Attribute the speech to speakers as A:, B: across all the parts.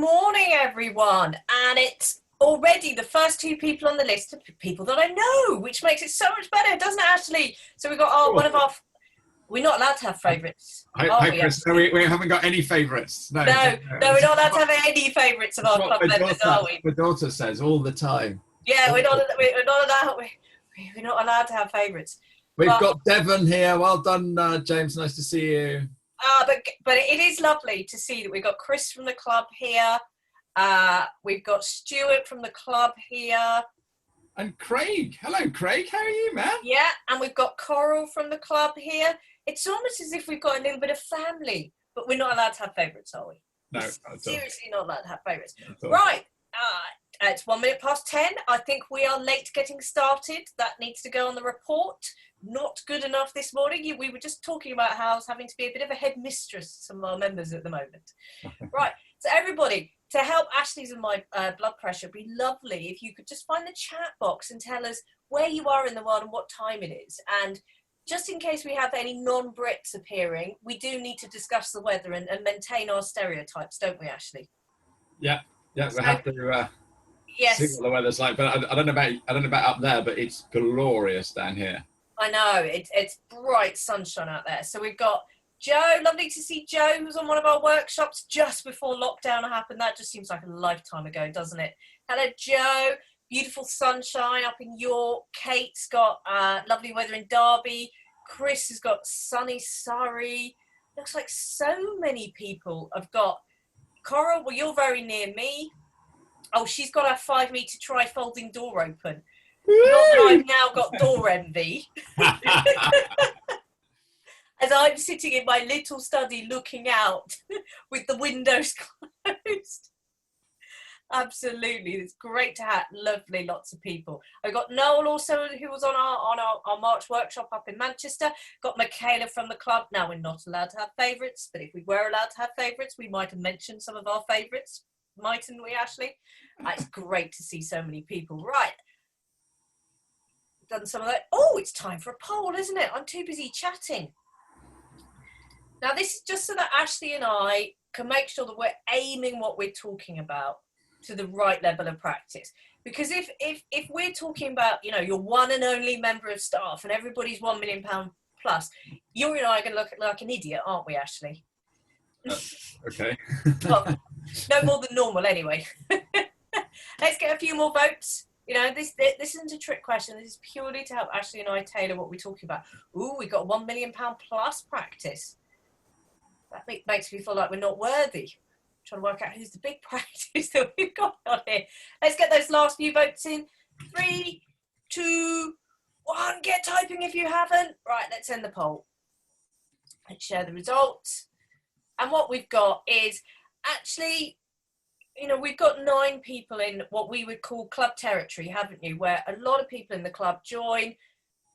A: morning, everyone. And it's already the first two people on the list of people that I know, which makes it so much better, doesn't it, Ashley? So we've got we're not allowed to have favourites.
B: Hi, Chris. No, we haven't got any favourites. No,
A: we're not allowed to have any favourites of our club members, are we?
B: My daughter says all the time.
A: Yeah, we're not allowed to have favourites.
B: We've got Devon here. Well done, James. Nice to see you.
A: But it is lovely to see that we've got Chris from the club here. We've got Stuart from the club here.
B: And Craig. Hello, Craig. How are you, man?
A: Yeah, and we've got Coral from the club here. It's almost as if we've got a little bit of family, but we're not allowed to have favourites, are we?
B: No,
A: seriously not allowed to have favourites. Right. It's 10:01. I think we are late getting started. That needs to go on the report. Not good enough this morning. We were just talking about how I was having to be a bit of a headmistress to some of our members at the moment. Right. So everybody, to help Ashley's and my blood pressure, it'd be lovely if you could just find the chat box and tell us where you are in the world and what time it is. And just in case we have any non-Brits appearing, we do need to discuss the weather and maintain our stereotypes, don't we, Ashley?
B: Yeah, we have to see what the weather's like. But I don't know about up there, but it's glorious down here.
A: I know, it's bright sunshine out there. So we've got Joe, lovely to see Joe, who's on one of our workshops just before lockdown happened. That just seems like a lifetime ago, doesn't it? Hello, Joe. Beautiful sunshine up in York. Kate's got lovely weather in Derby. Chris has got sunny Surrey. Looks like so many people have got. Coral, well, you're very near me. Oh, she's got her 5-meter tri-folding door open. Not that I've now got door envy. As I'm sitting in my little study looking out with the windows closed. Absolutely, it's great to have lovely lots of people. I've got Noel also, who was on our March workshop up in Manchester. Got Michaela from the club. Now, we're not allowed to have favourites, but if we were allowed to have favourites, we might have mentioned some of our favourites, mightn't we, Ashley? It's great to see so many people. Right. Done some of that. Oh, it's time for a poll, isn't it? I'm too busy chatting. Now, this is just so that Ashley and I can make sure that we're aiming what we're talking about to the right level of practice. Because if we're talking about, your one and only member of staff and everybody's £1 million plus, you and I are going to look like an idiot, aren't we, Ashley?
B: Okay.
A: Well, no more than normal, anyway. Let's get a few more votes. This isn't a trick question. This is purely to help Ashley and I tailor what we're talking about. Ooh, we got £1 million plus practice. That makes me feel like we're not worthy. I'm trying to work out who's the big practice that we've got on here. Let's get those last few votes in. 3, 2, 1. Get typing if you haven't. Right, let's end the poll. Let's share the results. And what we've got is actually, we've got 9 people in what we would call club territory, haven't you? Where a lot of people in the club join,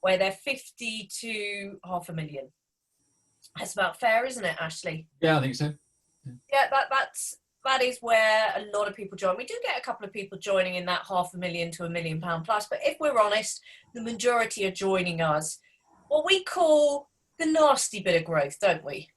A: where they're 50 to $500,000. That's about fair, isn't it, Ashley?
B: Yeah, I think so.
A: Yeah, that is where a lot of people join. We do get a couple of people joining in that $500,000 to £1 million plus, but if we're honest, the majority are joining us. What we call the nasty bit of growth, don't we?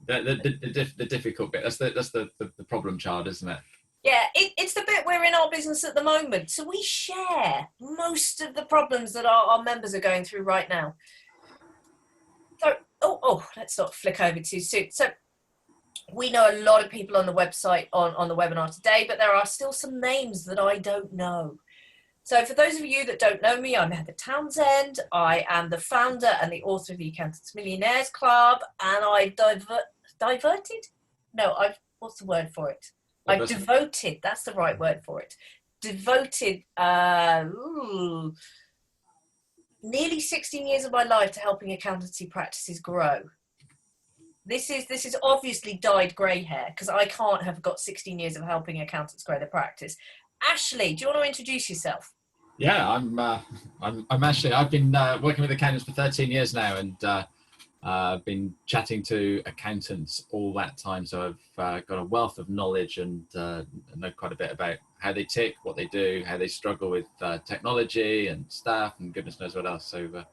B: The difficult bit. That's the problem child, isn't it?
A: Yeah, it's the bit we're in our business at the moment. So we share most of the problems that our members are going through right now. So, let's not flick over too soon. So we know a lot of people on the website on the webinar today, but there are still some names that I don't know. So for those of you that don't know me, I'm Heather Townsend. I am the founder and the author of the Accountants Millionaires Club, and I've diverted? No, what's the word for it? I've devoted, that's the right word for it. Devoted nearly 16 years of my life to helping accountancy practices grow. This is obviously dyed grey hair because I can't have got 16 years of helping accountants grow their practice. Ashley, do you want to introduce yourself?
B: Yeah, I'm Ashley. I've been working with accountants for 13 years now, and I've been chatting to accountants all that time. So I've got a wealth of knowledge and know quite a bit about how they tick, what they do, how they struggle with technology and staff and goodness knows what else. So,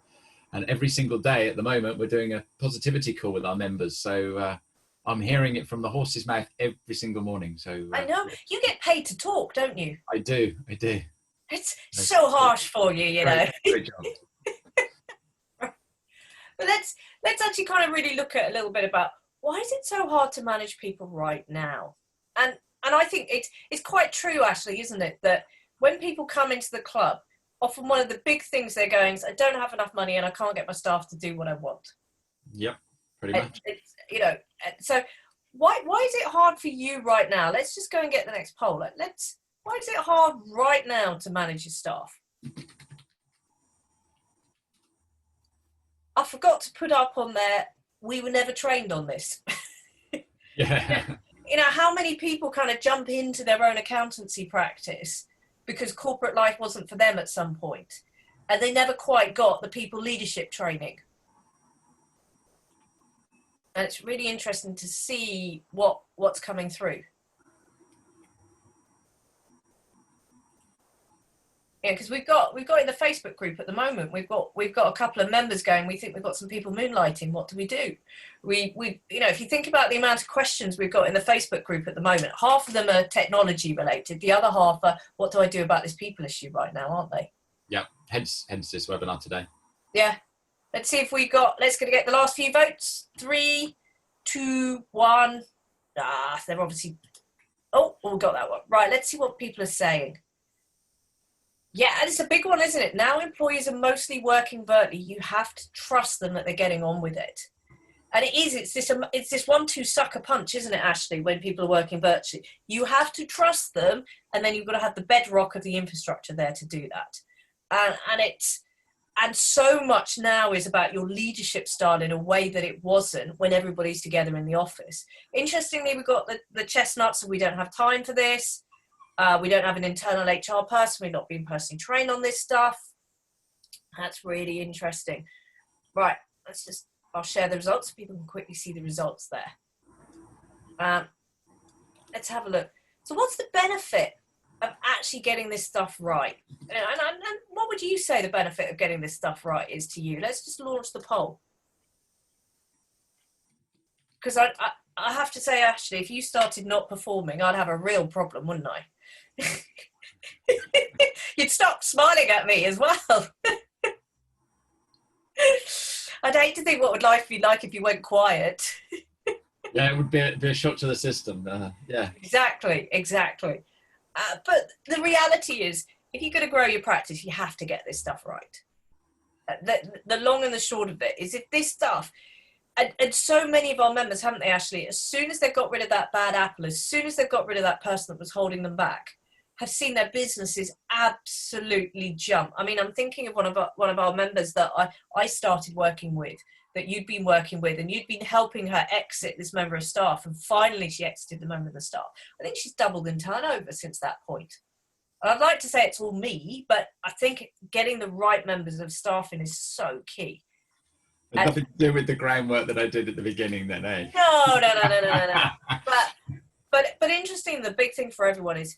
B: and every single day at the moment, we're doing a positivity call with our members. So I'm hearing it from the horse's mouth every single morning. So
A: I know. You get paid to talk, don't you?
B: I do.
A: It's so harsh for you, you know.
B: Great job.
A: But let's actually kind of really look at a little bit about why is it so hard to manage people right now? And I think it's quite true, actually, isn't it, that when people come into the club, often one of the big things they're going is, I don't have enough money and I can't get my staff to do what I want.
B: Yep, pretty much.
A: It's, you know, so why is it hard for you right now? Let's just go and get the next poll. Why is it hard right now to manage your staff? I forgot to put up on there, we were never trained on this.
B: Yeah.
A: You know, how many people kind of jump into their own accountancy practice because corporate life wasn't for them at some point, and they never quite got the people leadership training. And it's really interesting to see what's coming through. Yeah, because we've got in the Facebook group at the moment, we've got a couple of members going, we think we've got some people moonlighting, what do we do? We you know, if you think about the amount of questions we've got in the Facebook group at the moment, half of them are technology related, the other half are, what do I do about this people issue right now, aren't they?
B: Yeah, hence this webinar today.
A: Yeah. Let's see if let's get the last few votes. 3, 2, 1. They're obviously, we got that one. Right, let's see what people are saying. Yeah, and it's a big one, isn't it? Now employees are mostly working virtually. You have to trust them that they're getting on with it. And it's this 1-2 sucker punch, isn't it, Ashley, when people are working virtually? You have to trust them, and then you've got to have the bedrock of the infrastructure there to do that. And so much now is about your leadership style in a way that it wasn't when everybody's together in the office. Interestingly, we've got the chestnuts, and we don't have time for this. We don't have an internal HR person. We're not being personally trained on this stuff. That's really interesting. Right, I'll share the results so people can quickly see the results there. Let's have a look. So what's the benefit of actually getting this stuff right? And what would you say the benefit of getting this stuff right is to you? Let's just launch the poll. Because I have to say, Ashley, if you started not performing, I'd have a real problem, wouldn't I? You'd stop smiling at me as well. I'd hate to think what would life be like if you went quiet.
B: Yeah, it would be a shock to the system. Yeah.
A: Exactly. But the reality is, if you're going to grow your practice, you have to get this stuff right. The long and the short of it is, if this stuff, and so many of our members, haven't they, Ashley, as soon as they got rid of that bad apple, as soon as they got rid of that person that was holding them back, have seen their businesses absolutely jump. I mean, I'm thinking of one of our members that I started working with, that you'd been working with, and you'd been helping her exit this member of staff, and finally she exited the member of staff. I think she's doubled in turnover since that point. And I'd like to say it's all me, but I think getting the right members of staff in is so key.
B: There's nothing to do with the groundwork that I did at the beginning then, eh?
A: No. But interesting, the big thing for everyone is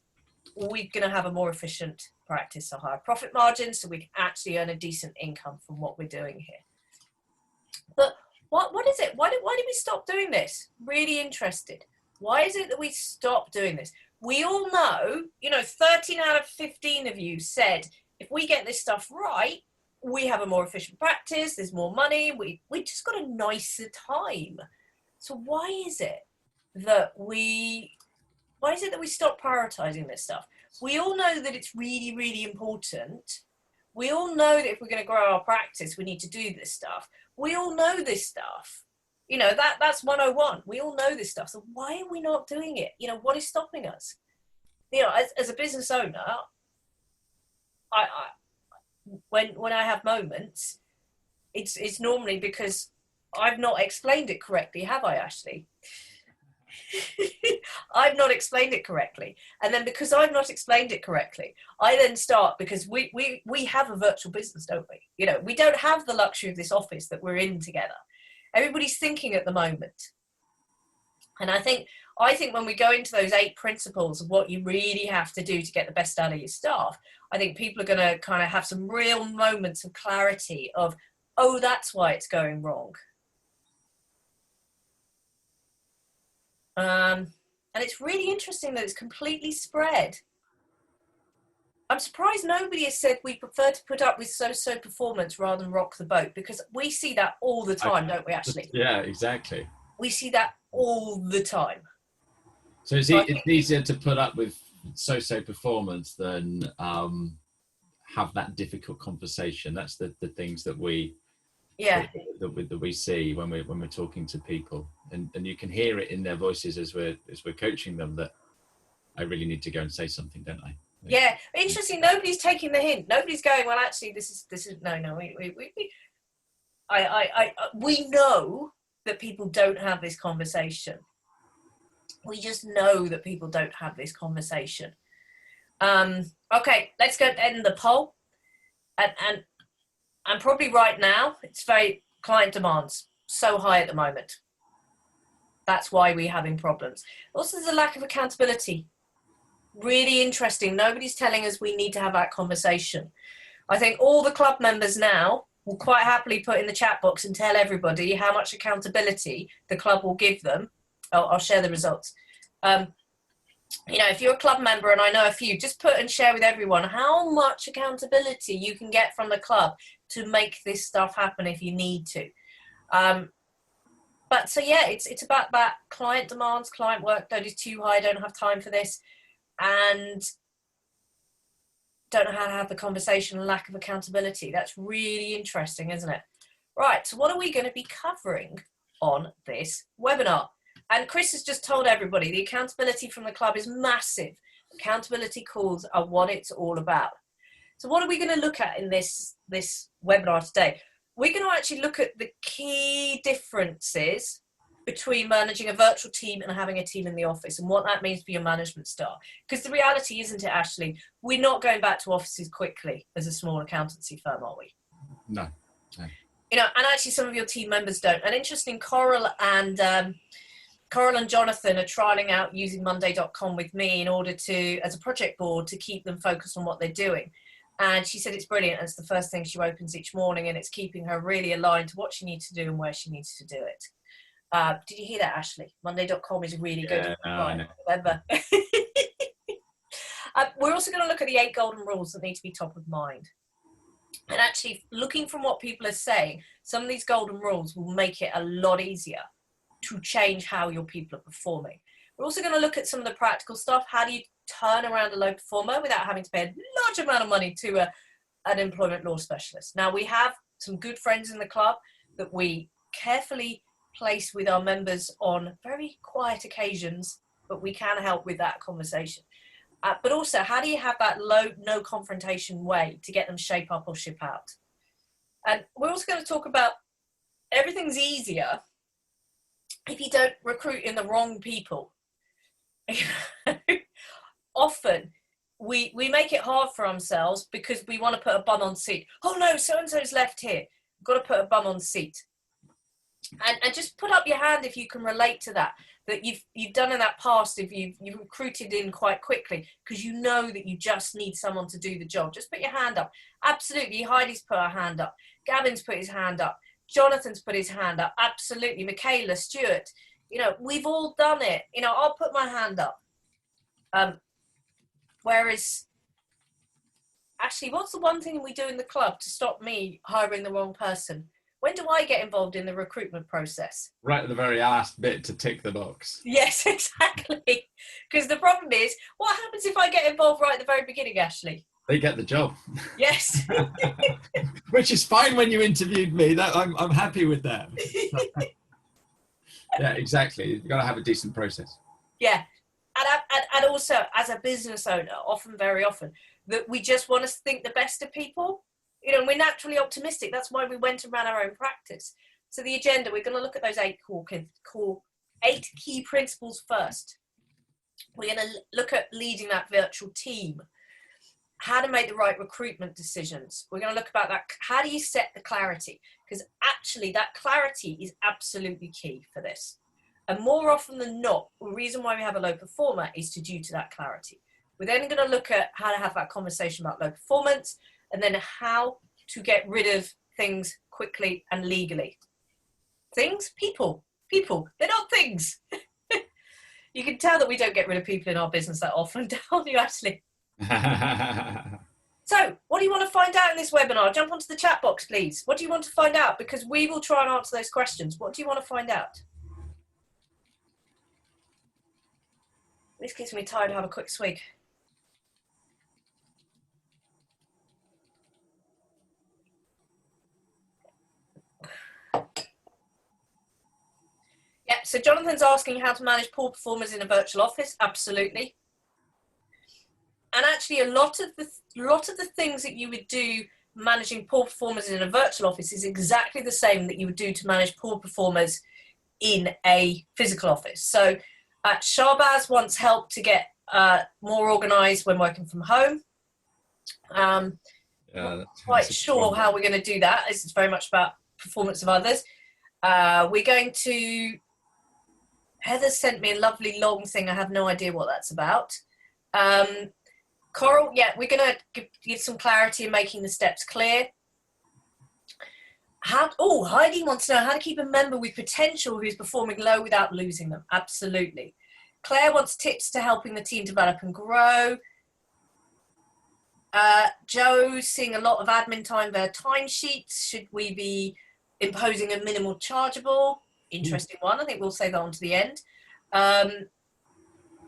A: we're going to have a more efficient practice, a higher profit margin, so we can actually earn a decent income from what we're doing here. But what is it? Why did we stop doing this? Really interested. Why is it that we stopped doing this? We all know, 13 out of 15 of you said, if we get this stuff right, we have a more efficient practice, there's more money, we just got a nicer time. So why is it that we stop prioritizing this stuff? We all know that it's really, really important. We all know that if we're going to grow our practice, we need to do this stuff. We all know this stuff. That's 101. We all know this stuff. So why are we not doing it? What is stopping us? As a business owner, when I have moments, it's normally because I've not explained it correctly, have I, Ashley? I've not explained it correctly. And then because I've not explained it correctly, I then start, because we have a virtual business, don't we? We don't have the luxury of this office that we're in together. Everybody's thinking at the moment. And I think when we go into those 8 principles of what you really have to do to get the best out of your staff, I think people are going to kind of have some real moments of clarity of, oh, that's why it's going wrong. And it's really interesting that it's completely spread. I'm surprised nobody has said we prefer to put up with so-so performance rather than rock the boat, because we see that all the time, don't we, Ashley?
B: Yeah, exactly.
A: We see that all the time.
B: So it's easier to put up with so-so performance than have that difficult conversation. That's the things that we that we see when we're talking to people, and you can hear it in their voices as we're coaching them that I really need to go and say something, don't I?
A: Yeah, interesting. Nobody's taking the hint. Nobody's going, well, actually, this is no. We know that people don't have this conversation. We just know that people don't have this conversation. Okay, let's go end the poll. And probably right now, it's very client demands so high at the moment. That's why we're having problems. Also, there's a lack of accountability. Really interesting. Nobody's telling us we need to have that conversation. I think all the club members now will quite happily put in the chat box and tell everybody how much accountability the club will give them. I'll share the results. If you're a club member, and I know a few, just put and share with everyone how much accountability you can get from the club to make this stuff happen if you need to. But so yeah, it's about that client demands, client workload is too high, don't have time for this, and don't know how to have the conversation, lack of accountability. That's really interesting, isn't it? Right, so what are we going to be covering on this webinar? And Chris has just told everybody the accountability from the club is massive. Accountability calls are what it's all about. So what are we going to look at in this webinar today? We're going to actually look at the key differences between managing a virtual team and having a team in the office, and what that means for your management style. Because the reality, isn't it, Ashley? We're not going back to offices quickly as a small accountancy firm, are we?
B: No.
A: And actually some of your team members don't. And interesting, Coral and Jonathan are trialing out using Monday.com with me in order to, as a project board, to keep them focused on what they're doing. And she said it's brilliant. It's the first thing she opens each morning, and it's keeping her really aligned to what she needs to do and where she needs to do it. Did you hear that, Ashley? Monday.com is really good.
B: Yeah, no, I know.
A: Remember. We're also going to look at the 8 golden rules that need to be top of mind. And actually, looking from what people are saying, some of these golden rules will make it a lot easier to change how your people are performing. We're also going to look at some of the practical stuff. How do you turn around a low performer without having to pay a large amount of money to an employment law specialist? Now, we have some good friends in the club that we carefully place with our members on very quiet occasions, but we can help with that conversation. But also, how do you have that no confrontation way to get them shape up or ship out? And we're also going to talk about everything's easier if you don't recruit in the wrong people. Often we make it hard for ourselves because we want to put a bum on seat. Oh no, so-and-so's left here. We've got to put a bum on seat. And just put up your hand if you can relate to that you've done in that past, if you've recruited in quite quickly because you know that you just need someone to do the job. Just put your hand up. Absolutely. Heidi's put her hand up. Gavin's put his hand up. Jonathan's put his hand up. Absolutely. Michaela, Stuart, we've all done it. I'll put my hand up. Whereas, actually, what's the one thing we do in the club to stop me hiring the wrong person? When do I get involved in the recruitment process?
B: Right at the very last bit to tick the box.
A: Yes, exactly. Because the problem is, what happens if I get involved right at the very beginning, Ashley?
B: They get the job.
A: Yes.
B: Which is fine when you interviewed me. I'm happy with that. Yeah, exactly. You've got to have a decent process.
A: Yeah. And also, as a business owner, very often, that we just want to think the best of people. We're naturally optimistic. That's why we went and ran our own practice. So the agenda, we're going to look at those 8 key principles first. We're going to look at leading that virtual team, how to make the right recruitment decisions. We're going to look about that. How do you set the clarity? Because actually that clarity is absolutely key for this. And more often than not, the reason why we have a low performer is due to that clarity. We're then going to look at how to have that conversation about low performance, and then how to get rid of things quickly and legally. Things? People. They're not things. You can tell that we don't get rid of people in our business that often, don't you, Ashley? So, what do you want to find out in this webinar? Jump onto the chat box, please. What do you want to find out? Because we will try and answer those questions. What do you want to find out? This gives me time to have a quick swig. Yeah, so Jonathan's asking how to manage poor performers in a virtual office. Absolutely. And actually, a lot of the things that you would do managing poor performers in a virtual office is exactly the same that you would do to manage poor performers in a physical office. So Shahbaz wants help to get more organised when working from home. Not quite sure how we're going to do that. It's very much about performance of others. We're going to... Heather sent me a lovely long thing. I have no idea what that's about. Coral, yeah, we're going to give some clarity in making the steps clear. Heidi wants to know how to keep a member with potential who's performing low without losing them. Absolutely. Claire wants tips to helping the team develop and grow. Joe's seeing a lot of admin time via timesheets. Should we be imposing a minimal chargeable? Interesting one. I think we'll save that on to the end.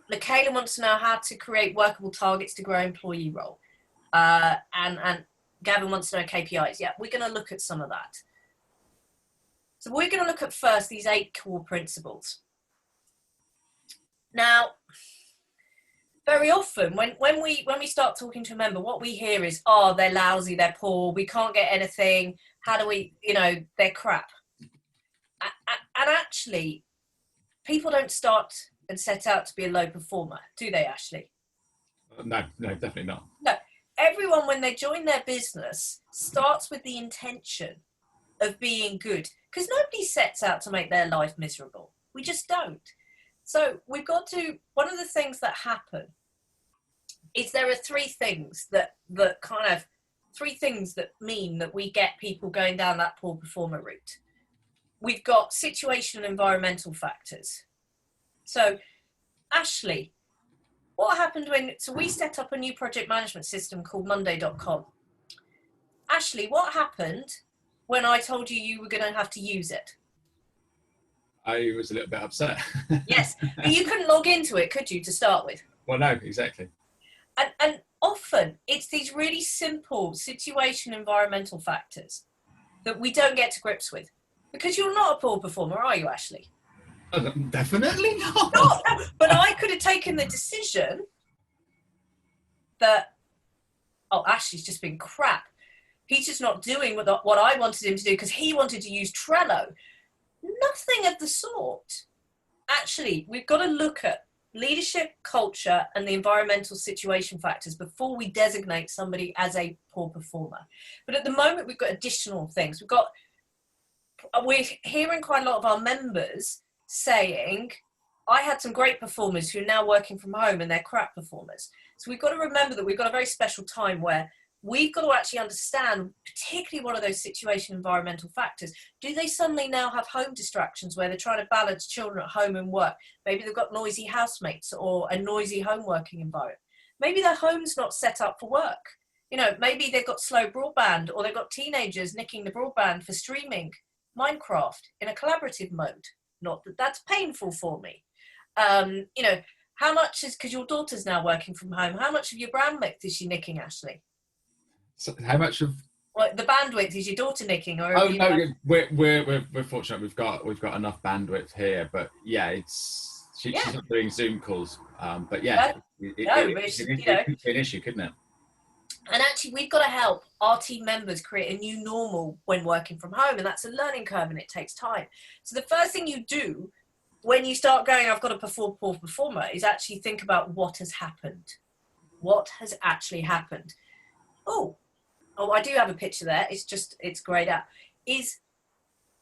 A: Michaela wants to know how to create workable targets to grow employee role. And Gavin wants to know KPIs. Yeah, we're going to look at some of that. So we're going to look at first these 8 core principles. Now, very often when we start talking to a member, what we hear is, oh, they're lousy, they're poor, we can't get anything. How do we, they're crap. And actually, people don't start and set out to be a low performer, do they, Ashley?
B: No, definitely not.
A: No, everyone, when they join their business, starts with the intention of being good, because nobody sets out to make their life miserable. We just don't. So we've got to, one of the things that happen is there are 3 things that mean that we get people going down that poor performer route. We've got situation and environmental factors. So, Ashley, what happened so we set up a new project management system called Monday.com. Ashley, what happened when I told you were going to have to use it?
B: I was a little bit upset.
A: Yes, but you couldn't log into it, could you, to start with?
B: Well, no, exactly.
A: And often it's these really simple situation environmental factors that we don't get to grips with. Because you're not a poor performer, are you, Ashley?
B: Definitely not.
A: No, but I could have taken the decision that, oh, Ashley's just been crap. He's just not doing what I wanted him to do because he wanted to use Trello. Nothing of the sort. Actually, we've got to look at leadership, culture, and the environmental situation factors before we designate somebody as a poor performer. But at the moment, we've got additional things. We're hearing quite a lot of our members saying, I had some great performers who are now working from home and they're crap performers. So we've got to remember that we've got a very special time where we've got to actually understand particularly one of those situation environmental factors. Do they suddenly now have home distractions where they're trying to balance children at home and work? Maybe they've got noisy housemates or a noisy home working environment. Maybe their home's not set up for work. Maybe they've got slow broadband or they've got teenagers nicking the broadband for streaming Minecraft in a collaborative mode. Not that that's painful for me. How much is, because your daughter's now working from home, how much of your bandwidth is she nicking, Ashley?
B: So how much of
A: the bandwidth is your daughter nicking? Or
B: we're fortunate. We've got enough bandwidth here, but yeah, she's not doing Zoom calls. But yeah, it could be an issue, couldn't it?
A: And actually, we've got to help our team members create a new normal when working from home, and that's a learning curve, and it takes time. So the first thing you do when you start going, I've got a poor performer, is actually think about what has happened. What has actually happened? Oh, I do have a picture there. It's grayed out. Is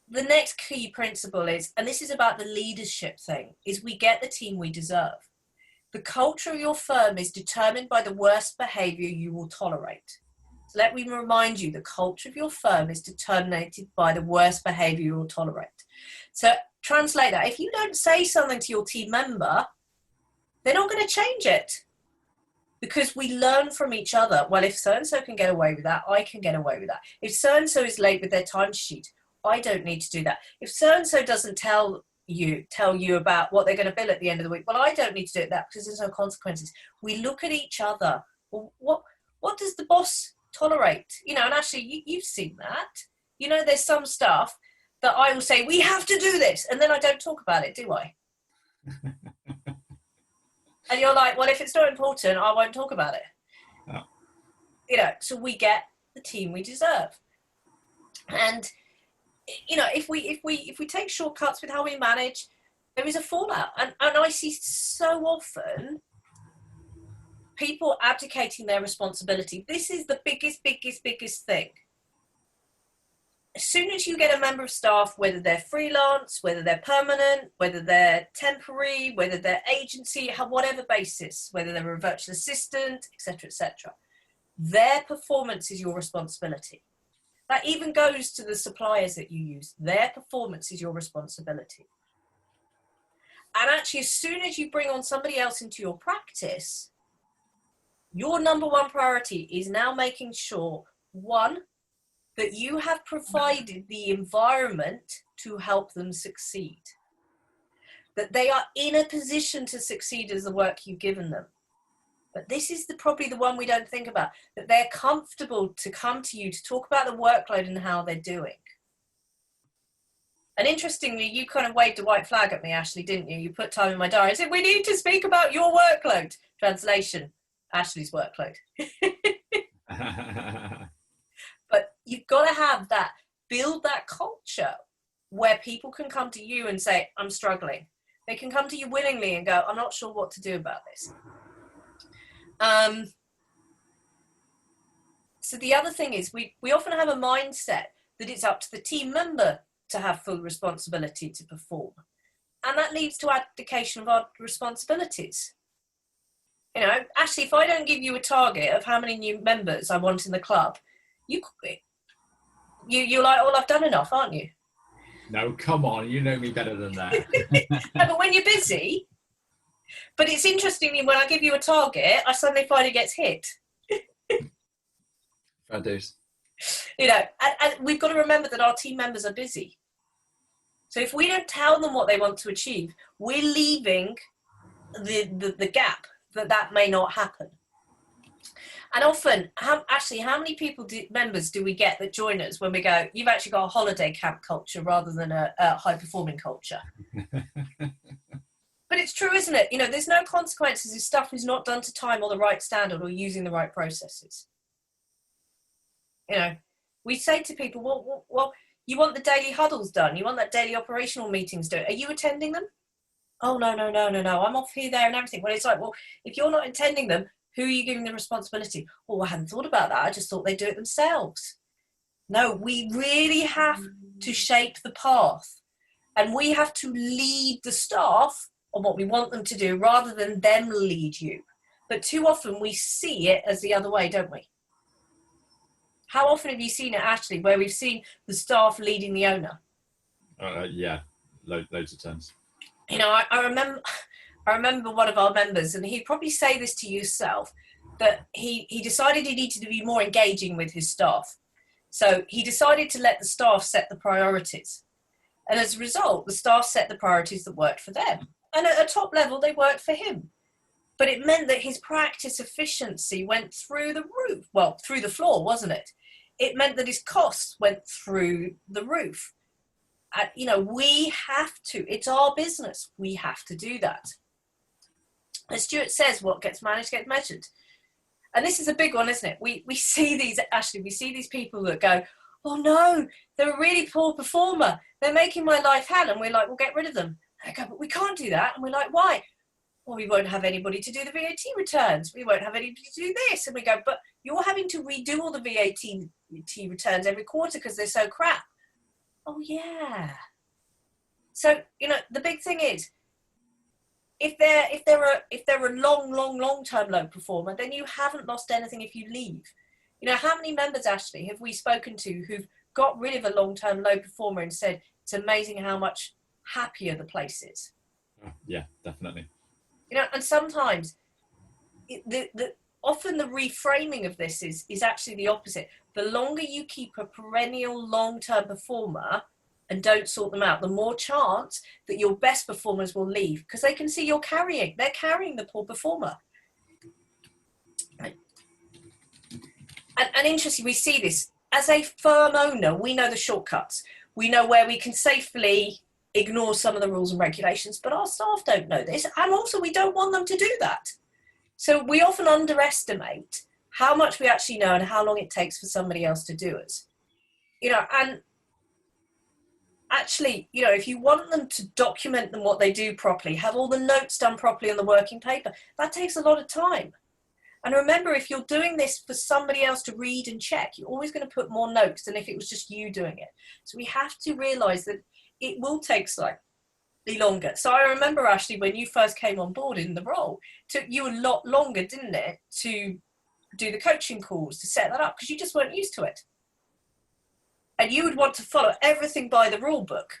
A: the next key principle is, and this is about the leadership thing, is we get the team we deserve. The culture of your firm is determined by the worst behavior you will tolerate. So let me remind you, the culture of your firm is determined by the worst behavior you will tolerate. So translate that. If you don't say something to your team member they're not going to change it. Because we learn from each other. Well, if so-and-so can get away with that, I can get away with that. If so-and-so is late with their timesheet, I don't need to do that. If so-and-so doesn't tell you about what they're going to bill at the end of the week, well, I don't need to do that because there's no consequences. We look at each other. Well, what does the boss tolerate? And actually, you've seen that. There's some stuff that I will say, we have to do this. And then I don't talk about it, do I? And you're like, well, if it's not important, I won't talk about it. Oh. So we get the team we deserve. And, if we take shortcuts with how we manage, there is a fallout. And I see so often people abdicating their responsibility. This is the biggest thing. As soon as you get a member of staff, whether they're freelance, whether they're permanent, whether they're temporary, whether they're agency, whatever basis, whether they're a virtual assistant, etc., their performance is your responsibility. That even goes to the suppliers that you use. Their performance is your responsibility. And actually, as soon as you bring on somebody else into your practice, your number one priority is now making sure, one, that you have provided the environment to help them succeed. That they are in a position to succeed as the work you've given them. But this is probably the one we don't think about, that they're comfortable to come to you to talk about the workload and how they're doing. And interestingly, you kind of waved a white flag at me, Ashley, didn't you? You put time in my diary and said, we need to speak about your workload. Translation, Ashley's workload. But you've got to have that, build that culture where people can come to you and say, I'm struggling. They can come to you willingly and go, I'm not sure what to do about this. So the other thing is we often have a mindset that it's up to the team member to have full responsibility to perform. And that leads to abdication of our responsibilities. Actually, if I don't give you a target of how many new members I want in the club, you're like, well, I've done enough, aren't you?
B: No, come on, you know me better than that.
A: No, but when you're busy, but it's interesting when I give you a target, I suddenly find it gets hit.
B: I do.
A: And we've got to remember that our team members are busy. So if we don't tell them what they want to achieve, we're leaving the gap that may not happen. And often, how many members do we get that join us when we go, you've actually got a holiday camp culture rather than a high-performing culture? But it's true, isn't it? There's no consequences if stuff is not done to time or the right standard or using the right processes. We say to people, well, you want the daily huddles done. You want that daily operational meetings done. Are you attending them? Oh, no. I'm off here, there and everything. Well, it's like, well, if you're not attending them, who are you giving the responsibility? Oh, I hadn't thought about that. I just thought they'd do it themselves. No, we really have to shape the path. And we have to lead the staff on what we want them to do rather than them lead you. But too often we see it as the other way, don't we? How often have you seen it, Ashley, where we've seen the staff leading the owner?
B: Yeah, loads of times.
A: I remember one of our members, and he'd probably say this to yourself, that he decided he needed to be more engaging with his staff. So he decided to let the staff set the priorities. And as a result, the staff set the priorities that worked for them. And at a top level, they worked for him. But it meant that his practice efficiency went through the roof. Well, through the floor, wasn't it? It meant that his costs went through the roof. We have to. It's our business. We have to do that. As Stuart says, what gets managed gets measured. And this is a big one, isn't it? We see these people that go, oh no, they're a really poor performer. They're making my life hell. And we're like, well, get rid of them. And they go, but we can't do that. And we're like, why? Well, we won't have anybody to do the VAT returns. We won't have anybody to do this. And we go, but you're having to redo all the VAT returns every quarter because they're so crap. Oh, yeah. So, the big thing is, if they're a long-term low performer, then you haven't lost anything if you leave. How many members, Ashley, have we spoken to who've got rid of a long-term low performer and said, it's amazing how much happier the place is?
B: Yeah, definitely.
A: You know, and sometimes often the reframing of this is actually the opposite. The longer you keep a perennial long-term performer and don't sort them out, the more chance that your best performers will leave, because they can see they're carrying the poor performer. Right. And interesting, we see this as a firm owner. We know the shortcuts. We know where we can safely ignore some of the rules and regulations, but our staff don't know this. And also we don't want them to do that. So we often underestimate how much we actually know and how long it takes for somebody else to do it. You know, and actually, you know, if you want them to document them what they do properly, have all the notes done properly on the working paper, that takes a lot of time. And remember, if you're doing this for somebody else to read and check, you're always going to put more notes than if it was just you doing it. So we have to realize that it will take slightly longer. So I remember, Ashley, when you first came on board in the role, it took you a lot longer, didn't it, to do the coaching calls, to set that up, because you just weren't used to it. And you would want to follow everything by the rule book.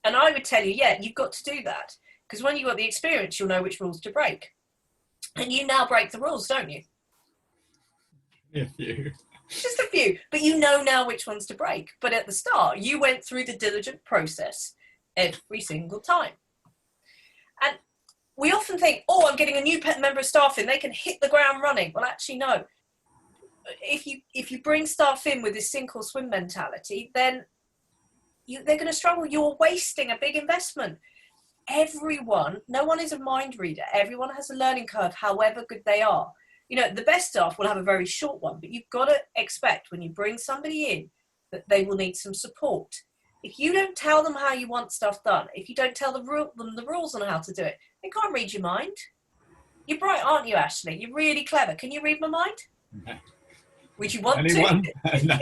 A: And I would tell you, yeah, you've got to do that, because when you've got the experience, you'll know which rules to break. And you now break the rules, don't you?
B: A few.
A: Just a few. But you know now which ones to break. But at the start, you went through the diligent process every single time. And we often think, oh, I'm getting a new member of staff in, they can hit the ground running. Well, actually, no. If you bring staff in with this sink or swim mentality, then they're going to struggle. You're wasting a big investment. Everyone, no one is a mind reader. Everyone has a learning curve, however good they are. You know, the best staff will have a very short one, but you've got to expect when you bring somebody in that they will need some support. If you don't tell them how you want stuff done, if you don't tell them the rules on how to do it, they can't read your mind. You're bright, aren't you, Ashley? You're really clever. Can you read my mind?
B: No.
A: Would you want
B: Anyone?
A: to?
B: No.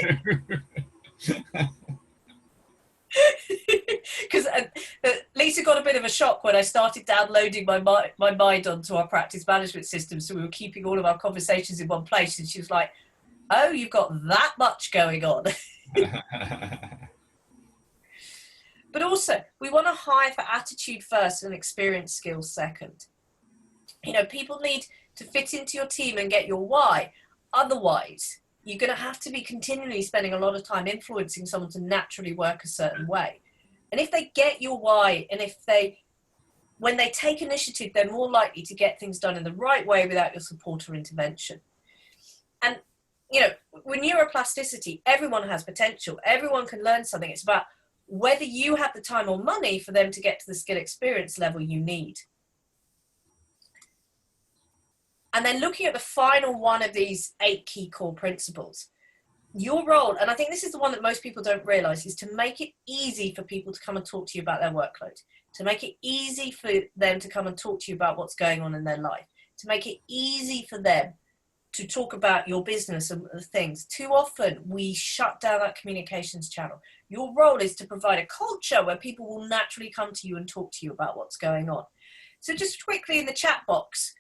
A: Because Lisa got a bit of a shock when I started downloading my mind onto our practice management system, so we were keeping all of our conversations in one place, and she was like, oh, you've got that much going on. But also, we want to hire for attitude first and experience skills second. You know, people need to fit into your team and get your why. Otherwise, you're going to have to be continually spending a lot of time influencing someone to naturally work a certain way. And if they get your why, and when they take initiative, they're more likely to get things done in the right way without your support or intervention. And, you know, with neuroplasticity, everyone has potential. Everyone can learn something. It's about whether you have the time or money for them to get to the skill experience level you need. And then looking at the final one of these 8 key core principles, your role, and I think this is the one that most people don't realize, is to make it easy for people to come and talk to you about their workload, to make it easy for them to come and talk to you about what's going on in their life, to make it easy for them to talk about your business and things. Too often we shut down that communications channel. Your role is to provide a culture where people will naturally come to you and talk to you about what's going on. So just quickly in the chat box,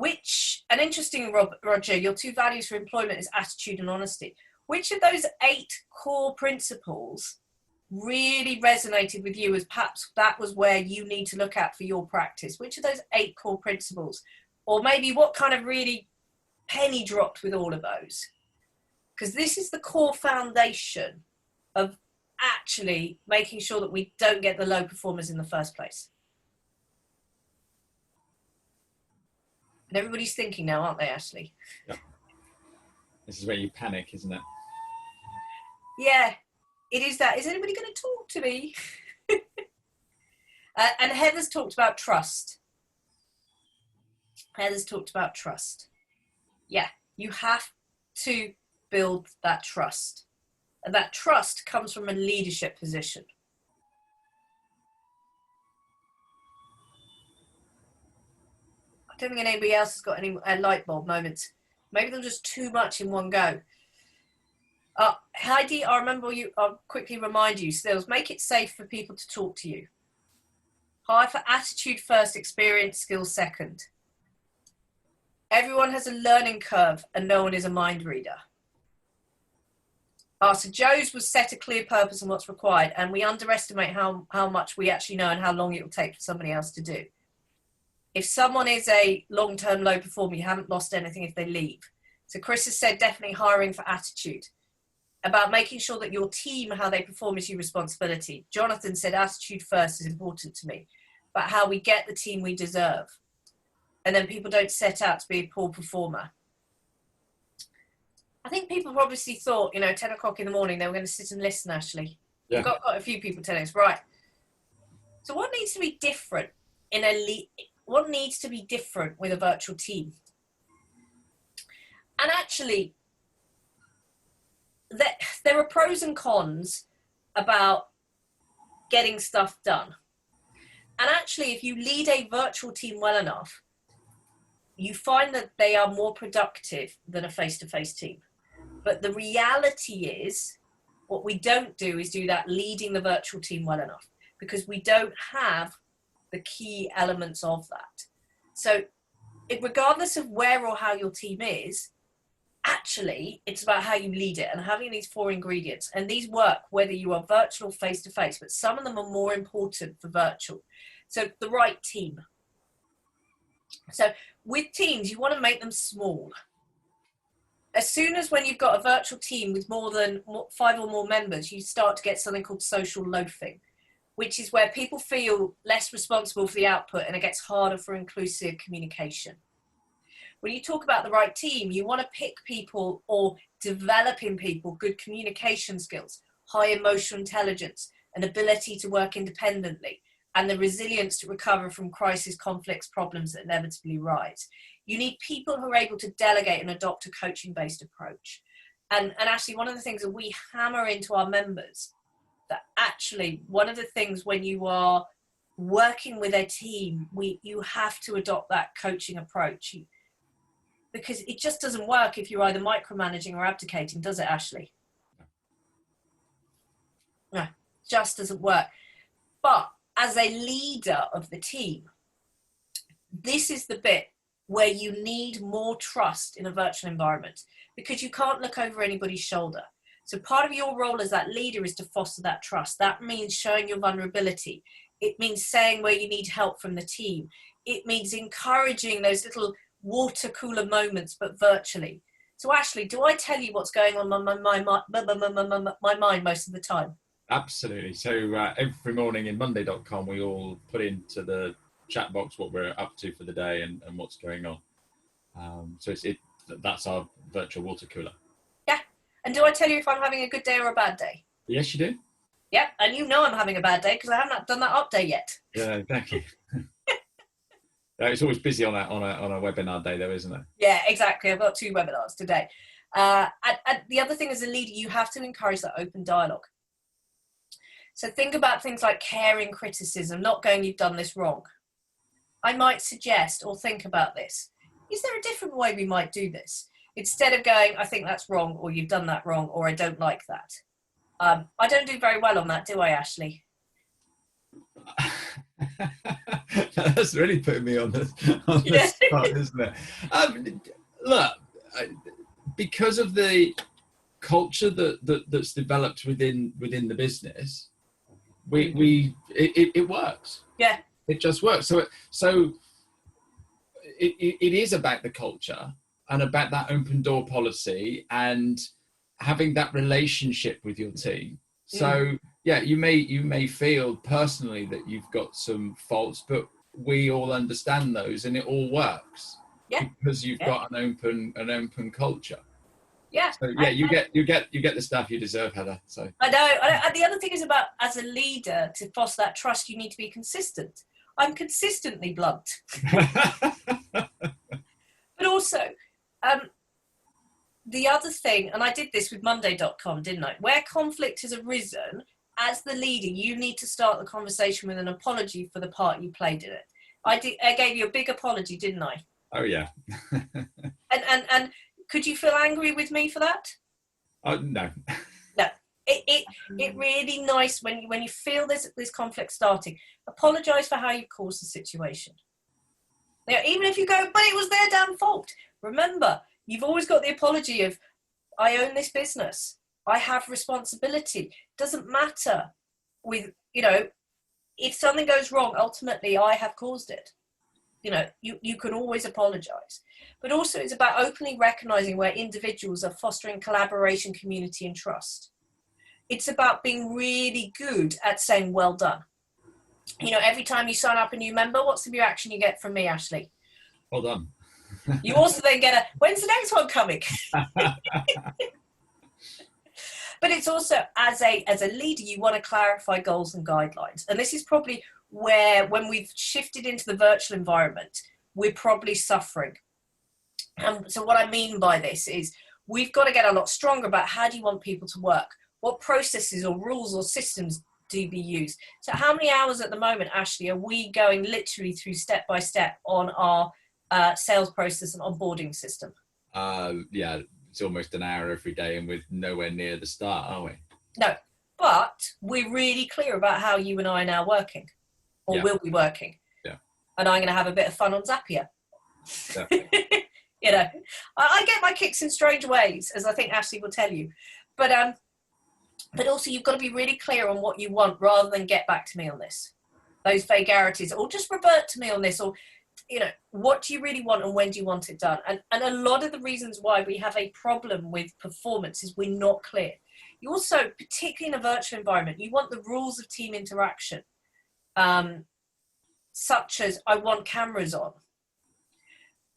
A: and interesting, Roger, your 2 values for employment is attitude and honesty. Which of those 8 core principles really resonated with you as perhaps that was where you need to look at for your practice? Which of those 8 core principles? Or maybe what kind of really penny dropped with all of those? Because this is the core foundation of actually making sure that we don't get the low performers in the first place. And everybody's thinking now, aren't they, Ashley?
B: Yeah. This is where you panic, isn't it?
A: Yeah, it is that. Is anybody going to talk to me? And Heather's talked about trust. Heather's talked about trust. Yeah, you have to build that trust. And that trust comes from a leadership position. I don't think anybody else has got any light bulb moments. Maybe they're just too much in one go. Heidi, I'll quickly remind you, skills, make it safe for people to talk to you. Hire for attitude first, experience skills second. Everyone has a learning curve and no one is a mind reader. So Joe's was set a clear purpose and what's required, and we underestimate how much we actually know and how long it will take for somebody else to do. If someone is a long-term low performer, you haven't lost anything if they leave. So Chris has said definitely hiring for attitude. About making sure that your team, how they perform is your responsibility. Jonathan said attitude first is important to me, but how we get the team we deserve. And then people don't set out to be a poor performer. I think people obviously thought, 10 o'clock in the morning, they were going to sit and listen, Ashley. Yeah. We've got quite a few people telling us, right. So what needs to be different what needs to be different with a virtual team? And actually, there are pros and cons about getting stuff done. And actually, if you lead a virtual team well enough, you find that they are more productive than a face-to-face team. But the reality is, what we don't do is do that leading the virtual team well enough, because we don't have the key elements of that. So regardless of where or how your team is, actually, it's about how you lead it and having these 4 ingredients. And these work whether you are virtual or face-to-face, but some of them are more important for virtual. So the right team. So with teams, you want to make them small. As soon as when you've got a virtual team with more than 5 or more members, you start to get something called social loafing, which is where people feel less responsible for the output and it gets harder for inclusive communication. When you talk about the right team, you want to pick people or develop in people good communication skills, high emotional intelligence, an ability to work independently, and the resilience to recover from crisis, conflicts, problems that inevitably rise. You need people who are able to delegate and adopt a coaching-based approach. And actually, one of the things that we hammer into our members, that actually one of the things when you are working with a team, you have to adopt that coaching approach. Because it just doesn't work if you're either micromanaging or abdicating, does it, Ashley? No, just doesn't work. But as a leader of the team, this is the bit where you need more trust in a virtual environment, because you can't look over anybody's shoulder. So part of your role as that leader is to foster that trust. That means showing your vulnerability. It means saying where you need help from the team. It means encouraging those little water cooler moments, but virtually. So Ashley, do I tell you what's going on in my mind most of the time?
B: Absolutely. So every morning in Monday.com, we all put into the chat box what we're up to for the day and what's going on. So that's our virtual water cooler.
A: Yeah. And do I tell you if I'm having a good day or a bad day?
B: Yes, you do.
A: Yeah. And I'm having a bad day because I haven't done that update yet.
B: Yeah, exactly. It's always busy on a webinar day, though, isn't it?
A: Yeah, exactly. I've got 2 webinars today. And the other thing as a leader, you have to encourage that open dialogue. So think about things like caring criticism, not going, you've done this wrong. I might suggest or think about this. Is there a different way we might do this? Instead of going, I think that's wrong, or you've done that wrong, or I don't like that. I don't do very well on that, do I, Ashley?
B: That's really putting me on the spot, isn't it? Look, because of the culture that's developed within the business, it works.
A: Yeah,
B: it just works. So it is about the culture and about that open door policy and having that relationship with your team. So yeah, you may feel personally that you've got some faults, but we all understand those and it all works. Yeah. Because you've got an open culture.
A: Yeah.
B: So yeah, you get the stuff you deserve, Heather. So
A: I know. And the other thing is about, as a leader, to foster that trust, you need to be consistent. I'm consistently blunt. But also, the other thing, and I did this with Monday.com, didn't I? Where conflict has arisen, as the leader, you need to start the conversation with an apology for the part you played in it. I gave you a big apology, didn't I?
B: Oh yeah.
A: and could you feel angry with me for that?
B: No.
A: No. It really nice when you feel this conflict starting. Apologise for how you caused the situation. Now, even if you go, but it was their damn fault. Remember, you've always got the apology of, I own this business. I have responsibility. Doesn't matter with, if something goes wrong, ultimately I have caused it. You can always apologize. But also it's about openly recognizing where individuals are fostering collaboration, community, and trust. It's about being really good at saying, well done. Every time you sign up a new member, what's the reaction you get from me, Ashley?
B: Well done.
A: You also then get when's the next one coming? But it's also, as a leader, you want to clarify goals and guidelines. And this is probably where, when we've shifted into the virtual environment, we're probably suffering. And so what I mean by this is we've got to get a lot stronger about how do you want people to work? What processes or rules or systems do be used? So how many hours at the moment, Ashley, are we going literally through step by step on our sales process and onboarding system?
B: Yeah, it's almost an hour every day, and we're nowhere near the start, are we?
A: No, but we're really clear about how you and I are now working, or will be working.
B: Yeah.
A: And I'm going to have a bit of fun on Zapier. Yeah. I get my kicks in strange ways, as I think Ashley will tell you. But also you've got to be really clear on what you want rather than get back to me on this. Those vagaries, or just revert to me on this, or what do you really want and when do you want it done? And a lot of the reasons why we have a problem with performance is we're not clear. You also, particularly in a virtual environment, you want the rules of team interaction, such as I want cameras on.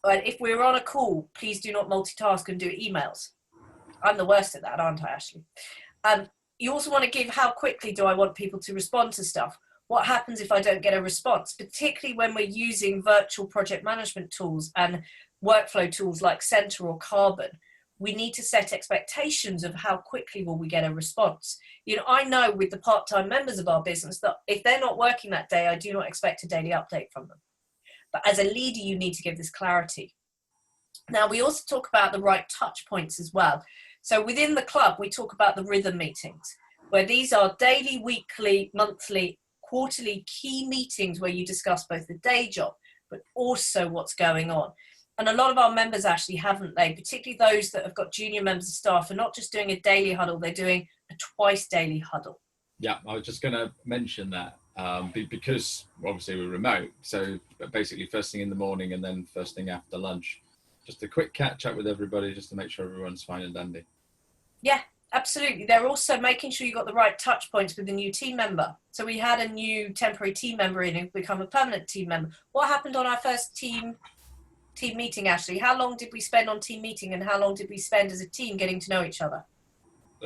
A: But if we're on a call, please do not multitask and do emails. I'm the worst at that, aren't I, Ashley? You also want to give how quickly do I want people to respond to stuff? What happens if I don't get a response, particularly when we're using virtual project management tools and workflow tools like Center or Carbon? We need to set expectations of how quickly will we get a response. I know with the part-time members of our business that if they're not working that day, I do not expect a daily update from them. But as a leader, you need to give this clarity. Now, we also talk about the right touch points as well. So within the club, we talk about the rhythm meetings, where these are daily, weekly, monthly, quarterly key meetings where you discuss both the day job, but also what's going on. And a lot of our members actually haven't they, particularly those that have got junior members of staff, are not just doing a daily huddle, they're doing a twice daily huddle.
B: Yeah, I was just going to mention that because obviously we're remote. So basically first thing in the morning and then first thing after lunch, just a quick catch up with everybody just to make sure everyone's fine and dandy.
A: Yeah, absolutely. They're also making sure you got the right touch points with the new team member. So we had a new temporary team member in who become a permanent team member. What happened on our first team meeting, Ashley? How long did we spend on team meeting and how long did we spend as a team getting to know each other?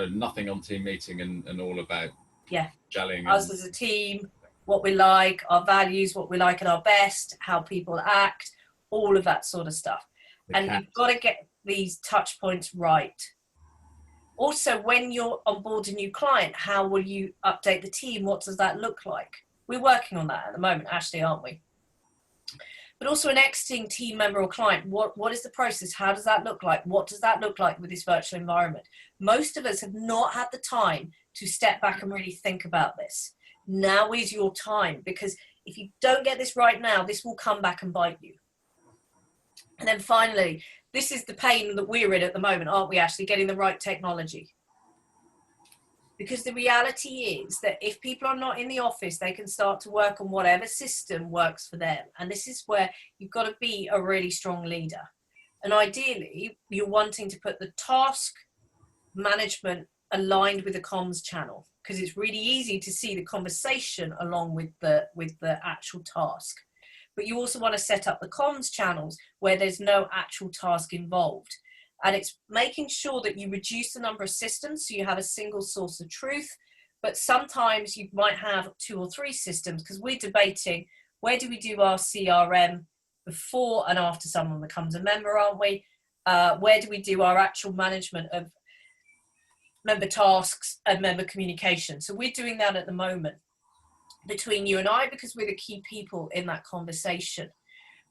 B: Nothing on team meeting and all about gelling.
A: Us as a team, what we like, our values, what we like at our best, how people act, all of that sort of stuff. And you've got to get these touch points right. Also, when you're on board a new client, how will you update the team? What does that look like? We're working on that at the moment, Ashley, aren't we? But also an exiting team member or client, what is the process? How does that look like? What does that look like with this virtual environment? Most of us have not had the time to step back and really think about this. Now is your time, because if you don't get this right now, this will come back and bite you. And then finally, this is the pain that we're in at the moment, aren't we, Ashley? Getting the right technology. Because the reality is that if people are not in the office, they can start to work on whatever system works for them. And this is where you've got to be a really strong leader. And ideally, you're wanting to put the task management aligned with the comms channel, because it's really easy to see the conversation along with the actual task. But you also want to set up the comms channels where there's no actual task involved. And it's making sure that you reduce the number of systems so you have a single source of truth. But sometimes you might have 2 or 3 systems, because we're debating where do we do our CRM before and after someone becomes a member, aren't we? Where do we do our actual management of member tasks and member communication? So we're doing that at the moment between you and I, because we're the key people in that conversation.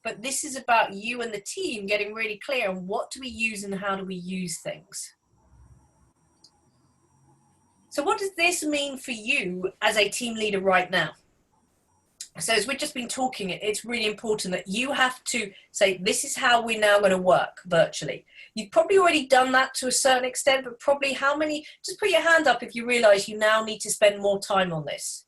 A: But this is about you and the team getting really clear on what do we use and how do we use things. So what does this mean for you as a team leader right now? So as we've just been talking, it's really important that you have to say, this is how we're now going to work virtually. You've probably already done that to a certain extent, but probably how many, just put your hand up if you realize you now need to spend more time on this.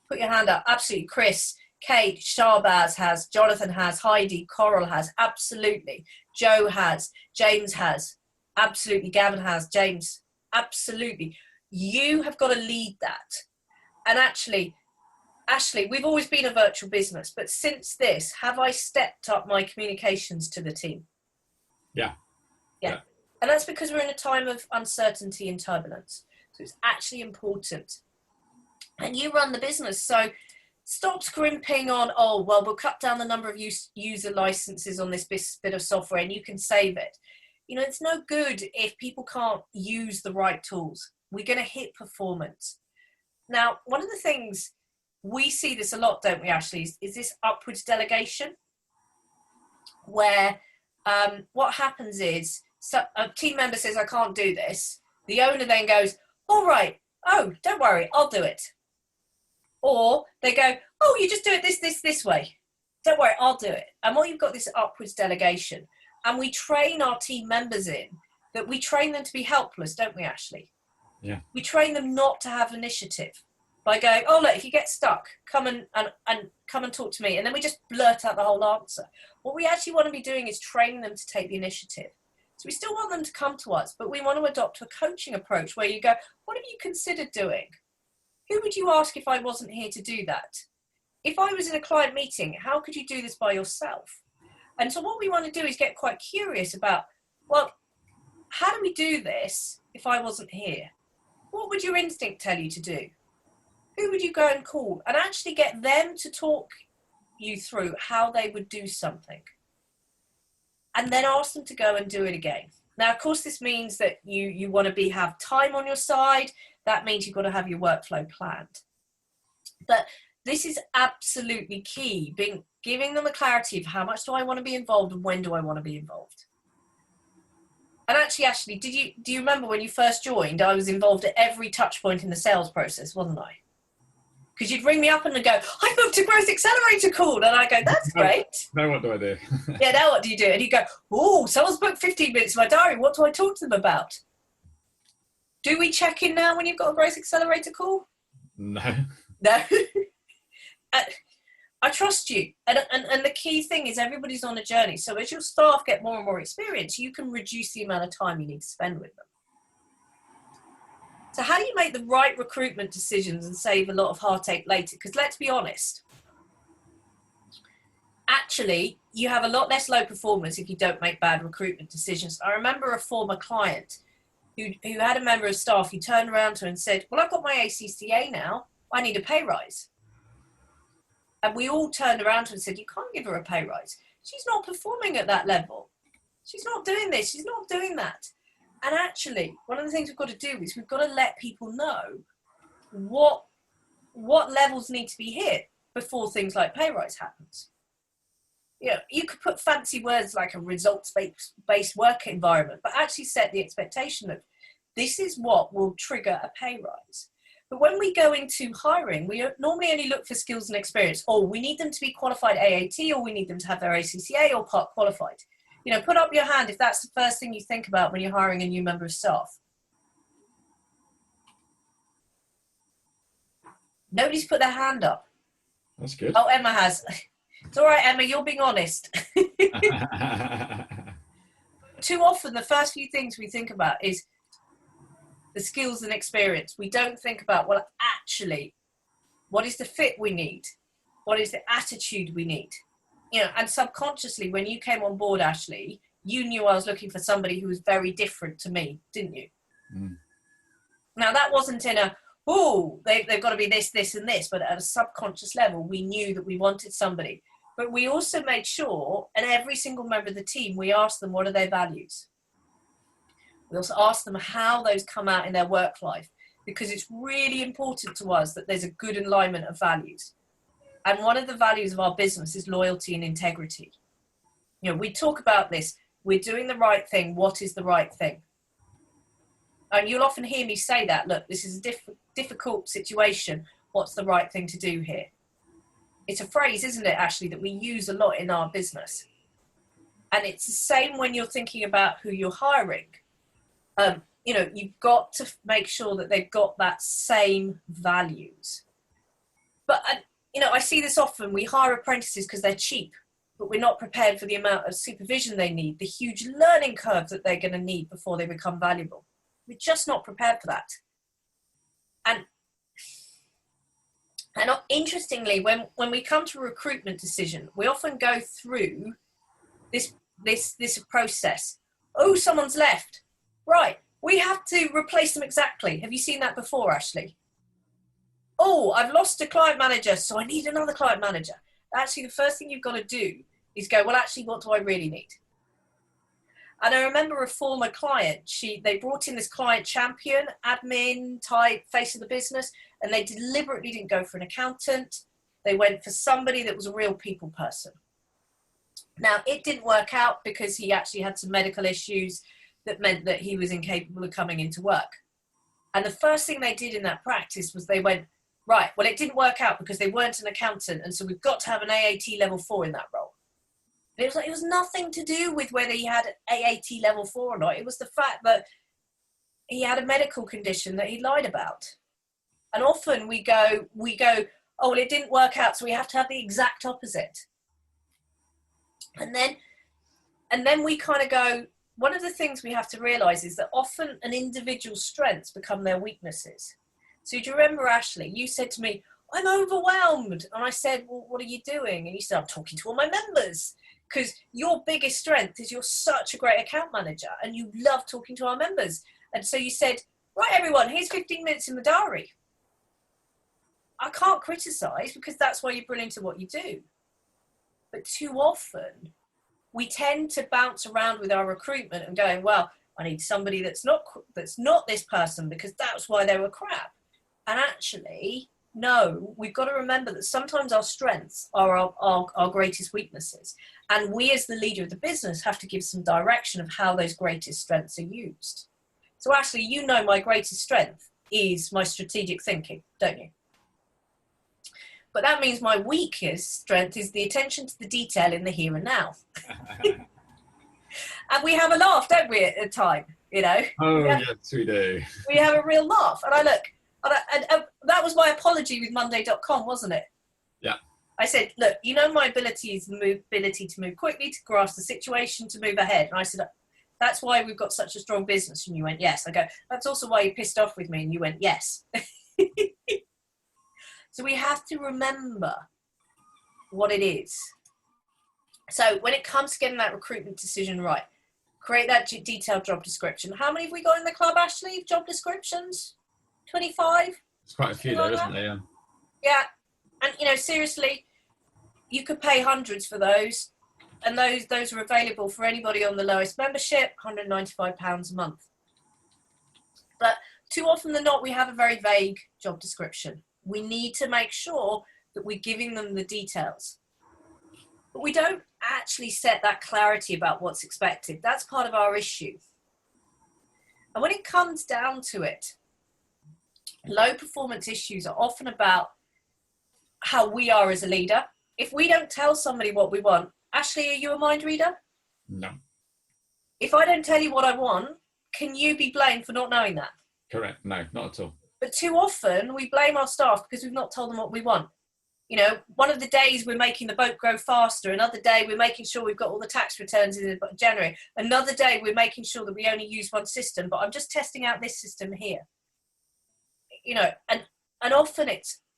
A: Put your hand up. Absolutely. Chris, Kate, Sharbaz has, Jonathan has, Heidi, Coral has, absolutely. Joe has, James has, absolutely. Gavin has, James, absolutely. You have got to lead that. And actually, Ashley, we've always been a virtual business, but since this, have I stepped up my communications to the team?
B: Yeah.
A: And that's because we're in a time of uncertainty and turbulence. So it's actually important. And you run the business, so stop scrimping on, oh, well, we'll cut down the number of user licenses on this bit of software and you can save it. You know, it's no good if people can't use the right tools. We're going to hit performance. Now, one of the things, we see this a lot, don't we, Ashley, is this upwards delegation, where what happens is, so a team member says, I can't do this. The owner then goes, all right, oh, don't worry, I'll do it. Or they go, oh, you just do it this way. Don't worry, I'll do it. And what you've got this upwards delegation. And we train our team members in that we train them to be helpless, don't we, Ashley?
B: Yeah.
A: We train them not to have initiative by going, oh, look, if you get stuck, come and come and talk to me. And then we just blurt out the whole answer. What we actually want to be doing is training them to take the initiative. So we still want them to come to us, but we want to adopt a coaching approach where you go, what have you considered doing? Who would you ask if I wasn't here to do that? If I was in a client meeting, how could you do this by yourself? And so what we want to do is get quite curious about, well, how do we do this if I wasn't here? What would your instinct tell you to do? Who would you go and call? And actually get them to talk you through how they would do something. And then ask them to go and do it again. Now, of course, this means that you want to have time on your side. That means you've got to have your workflow planned. But this is absolutely key, giving them a clarity of how much do I want to be involved and when do I want to be involved. And actually, Ashley, do you remember when you first joined, I was involved at every touch point in the sales process, wasn't I? Because you'd ring me up and go, I booked a growth accelerator call. And I go, that's great.
B: Now what do I do?
A: Yeah, now what do you do? And you go, oh, someone's booked 15 minutes in my diary. What do I talk to them about? Do we check in now when you've got a growth accelerator call?
B: No.
A: No. I trust you. And the key thing is everybody's on a journey. So as your staff get more and more experience, you can reduce the amount of time you need to spend with them. So how do you make the right recruitment decisions and save a lot of heartache later? Because let's be honest, actually, you have a lot less low performance if you don't make bad recruitment decisions. I remember a former client who had a member of staff who turned around to her and said, well, I've got my ACCA now. I need a pay rise. And we all turned around to her and said, you can't give her a pay rise. She's not performing at that level. She's not doing this. She's not doing that. And actually, one of the things we've got to do is we've got to let people know what levels need to be hit before things like pay rise happens. You know, you could put fancy words like a results-based work environment, but actually set the expectation of this is what will trigger a pay rise. But when we go into hiring, we normally only look for skills and experience. Or we need them to be qualified AAT, or we need them to have their ACCA or part qualified. You know, put up your hand if that's the first thing you think about when you're hiring a new member of staff. Nobody's put their hand up.
B: That's good.
A: Oh, Emma has. It's all right, Emma, you're being honest. Too often, the first few things we think about is the skills and experience. We don't think about, well, actually, what is the fit we need? What is the attitude we need? You know, and subconsciously, when you came on board, Ashley, you knew I was looking for somebody who was very different to me, didn't you? Mm. Now, that wasn't in a, oh, they've got to be this, this, and this, but at a subconscious level, we knew that we wanted somebody. But we also made sure, and every single member of the team, we asked them, what are their values? We also asked them how those come out in their work life, because it's really important to us that there's a good alignment of values. And one of the values of our business is loyalty and integrity. You know, we talk about this. We're doing the right thing. What is the right thing? And you'll often hear me say that, look, this is a difficult situation. What's the right thing to do here? It's a phrase, isn't it, Ashley, that we use a lot in our business. And it's the same when you're thinking about who you're hiring. You know, you've got to make sure that they've got that same values. But I see this often. We hire apprentices because they're cheap, but we're not prepared for the amount of supervision they need, the huge learning curve that they're going to need before they become valuable. We're just not prepared for that. And interestingly, when we come to a recruitment decision, we often go through this process. Oh, someone's left. Right, we have to replace them exactly. Have you seen that before, Ashley? Oh, I've lost a client manager, so I need another client manager. Actually, the first thing you've got to do is go, well, actually, what do I really need? And I remember a former client, they brought in this client champion, admin type, face of the business, and they deliberately didn't go for an accountant. They went for somebody that was a real people person. Now, it didn't work out because he actually had some medical issues that meant that he was incapable of coming into work. And the first thing they did in that practice was they went, right, well, it didn't work out because they weren't an accountant, and so we've got to have an AAT level 4 in that role. It was nothing to do with whether he had AAT level 4 or not. It was the fact that he had a medical condition that he lied about. And often we go, oh, well, it didn't work out, so we have to have the exact opposite. And then we kind of go, one of the things we have to realize is that often an individual's strengths become their weaknesses. So do you remember, Ashley, you said to me, I'm overwhelmed. And I said, well, what are you doing? And you said, I'm talking to all my members. Because your biggest strength is you're such a great account manager and you love talking to our members. And so you said, right, everyone, here's 15 minutes in the diary. I can't criticize because that's why you're brilliant at what you do. But too often we tend to bounce around with our recruitment and going, well, I need somebody that's not this person because that's why they were crap. And actually, no, we've got to remember that sometimes our strengths are our greatest weaknesses. And we as the leader of the business have to give some direction of how those greatest strengths are used. So Ashley, you know my greatest strength is my strategic thinking, don't you? But that means my weakest strength is the attention to the detail in the here and now. And we have a laugh, don't we, at the time, Oh,
B: yes, we do.
A: We have a real laugh. And I look, and that was my apology with Monday.com, wasn't it?
B: Yeah.
A: I said, look, my ability to move quickly, to grasp the situation, to move ahead. And I said, that's why we've got such a strong business. And you went, yes. I go, that's also why you pissed off with me. And you went, yes. So we have to remember what it is. So when it comes to getting that recruitment decision right, create that detailed job description. How many have we got in the club, Ashley, job descriptions? 25?
B: It's quite a few there, isn't there?
A: Yeah. And, seriously, you could pay hundreds for those. And those are available for anybody on the lowest membership, £195 a month. But too often than not, we have a very vague job description. We need to make sure that we're giving them the details. But we don't actually set that clarity about what's expected. That's part of our issue. And when it comes down to it, low performance issues are often about how we are as a leader. If we don't tell somebody what we want, Ashley, are you a mind reader?
B: No.
A: If I don't tell you what I want, can you be blamed for not knowing that?
B: Correct. No, not at all.
A: But too often we blame our staff because we've not told them what we want. One of the days we're making the boat grow faster. Another day we're making sure we've got all the tax returns in January. Another day we're making sure that we only use one system, but I'm just testing out this system here. And often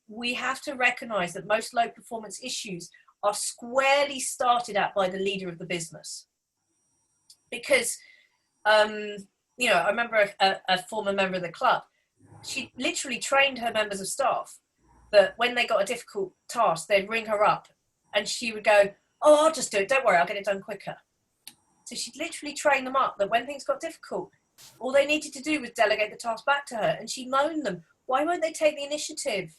A: we have to recognize that most low performance issues are squarely started at by the leader of the business. Because, I remember a former member of the club, she literally trained her members of staff that when they got a difficult task, they'd ring her up and she would go, oh, I'll just do it. Don't worry, I'll get it done quicker. So she'd literally train them up that when things got difficult, all they needed to do was delegate the task back to her. And she moaned them. Why won't they take the initiative?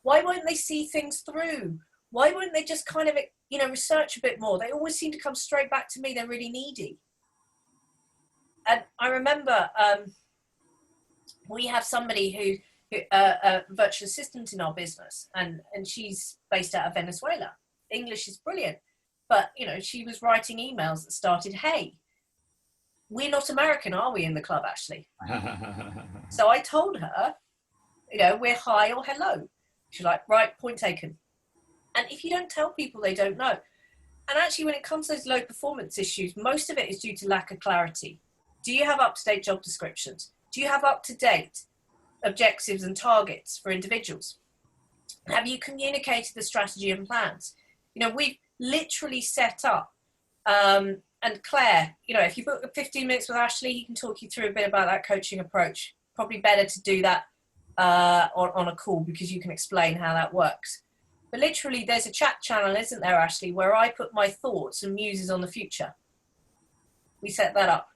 A: Why won't they see things through? Why won't they just kind of, research a bit more? They always seem to come straight back to me. They're really needy. And I remember we have somebody who a virtual assistant in our business, and she's based out of Venezuela. English is brilliant, but she was writing emails that started, hey, we're not American, are we, in the club, Ashley? So I told her, we're hi or hello. She's like, right, point taken. And if you don't tell people, they don't know. And actually, when it comes to those low performance issues, most of it is due to lack of clarity. Do you have up-to-date job descriptions? Do you have up-to-date objectives and targets for individuals? Have you communicated the strategy and plans? We've literally set up, and Claire, if you book 15 minutes with Ashley, he can talk you through a bit about that coaching approach. Probably better to do that on a call, because you can explain how that works. But literally, there's a chat channel, isn't there, Ashley, where I put my thoughts and muses on the future. We set that up.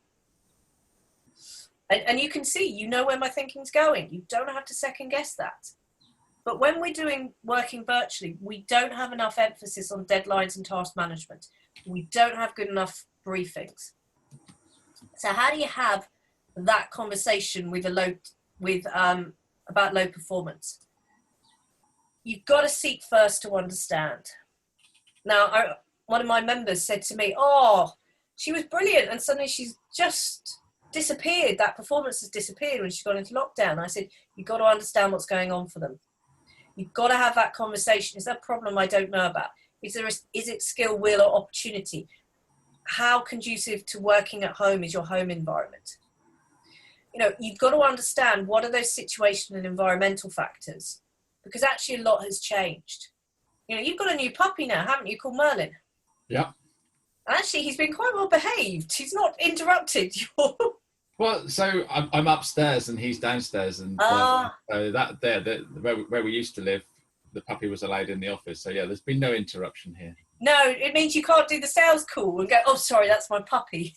A: And you can see, where my thinking's going. You don't have to second guess that. But when we're working virtually, we don't have enough emphasis on deadlines and task management. We don't have good enough briefings. So how do you have that conversation about low performance? You've got to seek first to understand. Now, one of my members said to me, "Oh, she was brilliant, and suddenly she's just disappeared. That performance has disappeared when she's gone into lockdown." I said, "You've got to understand what's going on for them. You've got to have that conversation. Is there a problem I don't know about? Is it skill, will, or opportunity? How conducive to working at home is your home environment?" You've got to understand what are those situational and environmental factors, because actually a lot has changed. You've got a new puppy now, haven't you, called Merlin?
B: Yeah.
A: Actually, he's been quite well behaved. He's not interrupted your...
B: Well, so I'm upstairs and he's downstairs, and so that there, where we used to live, the puppy was allowed in the office. So yeah, there's been no interruption here.
A: No, it means you can't do the sales call and go, "Oh, sorry, that's my puppy."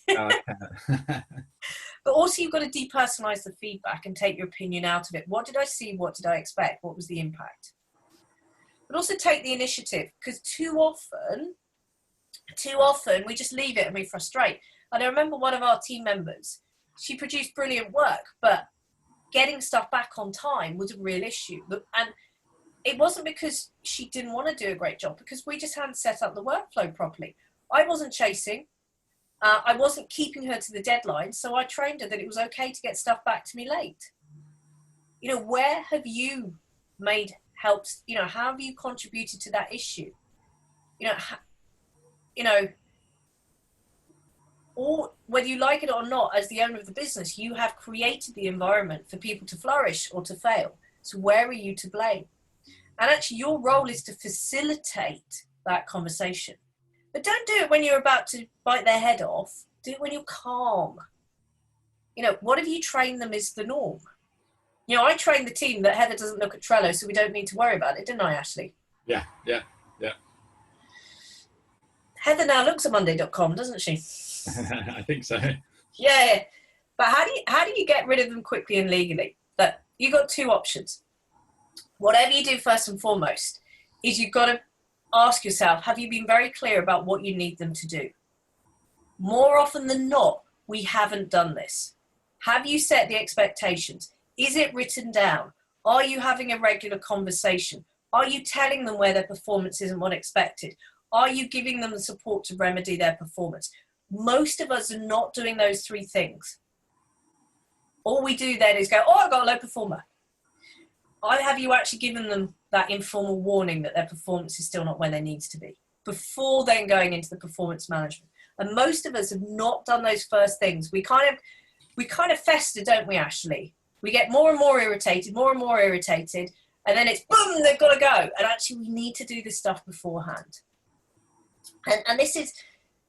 A: But also, you've got to depersonalize the feedback and take your opinion out of it. What did I see? What did I expect? What was the impact? But also take the initiative, because too often we just leave it and we frustrate. And I remember one of our team members, she produced brilliant work, but getting stuff back on time was a real issue. And it wasn't because she didn't want to do a great job, because we just hadn't set up the workflow properly. I wasn't chasing. I wasn't keeping her to the deadline, so I trained her that it was okay to get stuff back to me late. Where have you how have you contributed to that issue? Or whether you like it or not, as the owner of the business, you have created the environment for people to flourish or to fail. So where are you to blame? And actually, your role is to facilitate that conversation. But don't do it when you're about to bite their head off. Do it when you're calm. What have you trained them is the norm? I trained the team that Heather doesn't look at Trello, so we don't need to worry about it, didn't I, Ashley?
B: Yeah.
A: Heather now looks at Monday.com, doesn't she?
B: I think so.
A: Yeah. But how do you get rid of them quickly and legally? But you've got two options. Whatever you do, first and foremost, is you've got to ask yourself, have you been very clear about what you need them to do? More often than not, we haven't done this. Have you set the expectations? Is it written down? Are you having a regular conversation? Are you telling them where their performance isn't what expected? Are you giving them the support to remedy their performance? Most of us are not doing those three things. All we do then is go, "Oh, I've got a low performer." Have you actually given them that informal warning that their performance is still not where they needs to be before then going into the performance management? And most of us have not done those first things. We kind of fester, don't we, Ashley? We get more and more irritated, and then it's boom, they've got to go. And actually, we need to do this stuff beforehand. And this is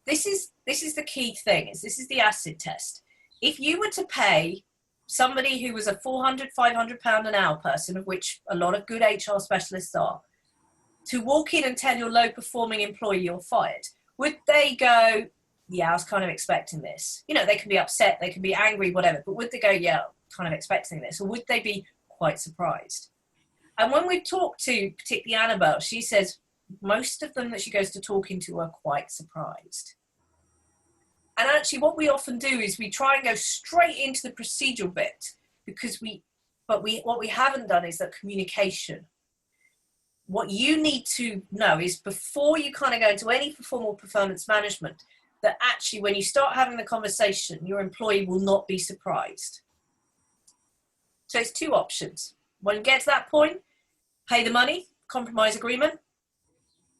A: the key thing. This is the acid test. If you were to pay somebody who was a £400, £500 an hour person, of which a lot of good HR specialists are, to walk in and tell your low performing employee you're fired, would they go, "Yeah, I was kind of expecting this"? They can be upset, they can be angry, whatever, but would they go, "Yeah, kind of expecting this"? Or would they be quite surprised? And when we talk to particularly Annabelle, she says most of them that she goes to talking to are quite surprised. And actually what we often do is we try and go straight into the procedural bit, because what we haven't done is that communication. What you need to know is, before you kind of go into any formal performance management, that actually when you start having the conversation, your employee will not be surprised. So it's two options. When you get to that point, pay the money, compromise agreement,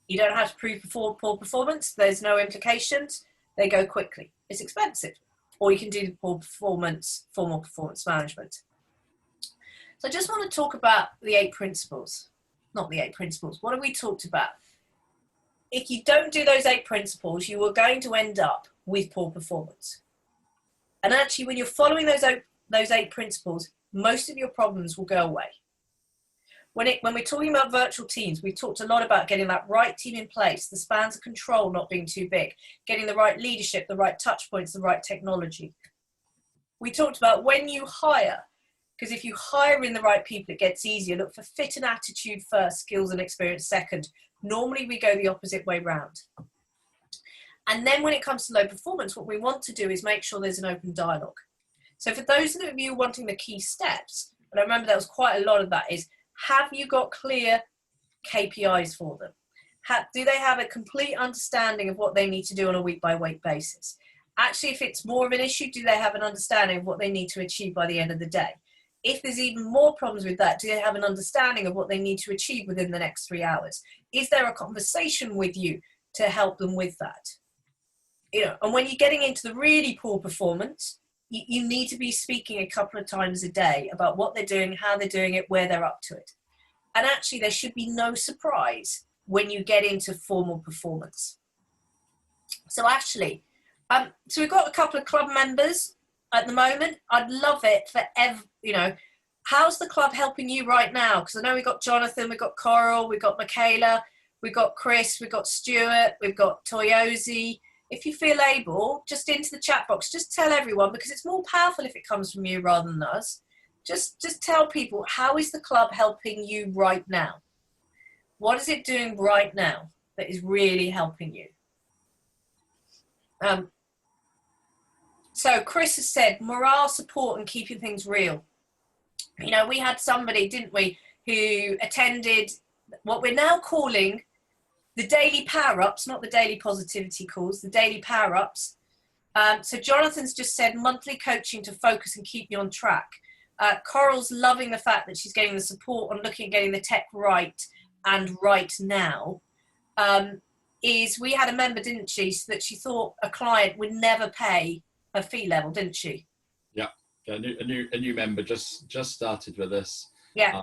A: You don't have to prove poor performance. There's no implications. They go quickly. It's expensive. Or you can do the formal performance management. So I just want to talk about the 8 principles. Not the 8 principles. What have we talked about? If you don't do those 8 principles, you are going to end up with poor performance. And actually, when you're following those 8 principles, most of your problems will go away. When we're talking about virtual teams, we've talked a lot about getting that right team in place, the spans of control not being too big, getting the right leadership, the right touch points, the right technology. We talked about when you hire, because if you hire in the right people, it gets easier. Look for fit and attitude first, skills and experience second. Normally we go the opposite way round. And then when it comes to low performance, what we want to do is make sure there's an open dialogue. So for those of you wanting the key steps, and I remember there was quite a lot of that, is have you got clear KPIs for them? Do they have a complete understanding of what they need to do on a week-by-week basis? Actually, if it's more of an issue, do they have an understanding of what they need to achieve by the end of the day? If there's even more problems with that, do they have an understanding of what they need to achieve within the next 3 hours? Is there a conversation with you to help them with that? And when you're getting into the really poor performance, you need to be speaking a couple of times a day about what they're doing, how they're doing it, where they're up to it. And actually, there should be no surprise when you get into formal performance. So actually, so we've got a couple of club members at the moment. I'd love it for how's the club helping you right now? Because I know we've got Jonathan, we've got Coral, we've got Michaela, we've got Chris, we've got Stuart, we've got Toyosi. If you feel able, just into the chat box, just tell everyone, because it's more powerful if it comes from you rather than us. Just tell people, how is the club helping you right now? What is it doing right now that is really helping you? So Chris has said, morale, support, and keeping things real. We had somebody, didn't we, who attended what we're now calling the daily power-ups, not the daily positivity calls, the daily power-ups. So Jonathan's just said monthly coaching to focus and keep you on track. Coral's loving the fact that she's getting the support on looking at getting the tech right and right now. Is we had a member, didn't she, that she thought a client would never pay her fee level, didn't she?
B: Yeah, a new member just started with us.
A: Yeah.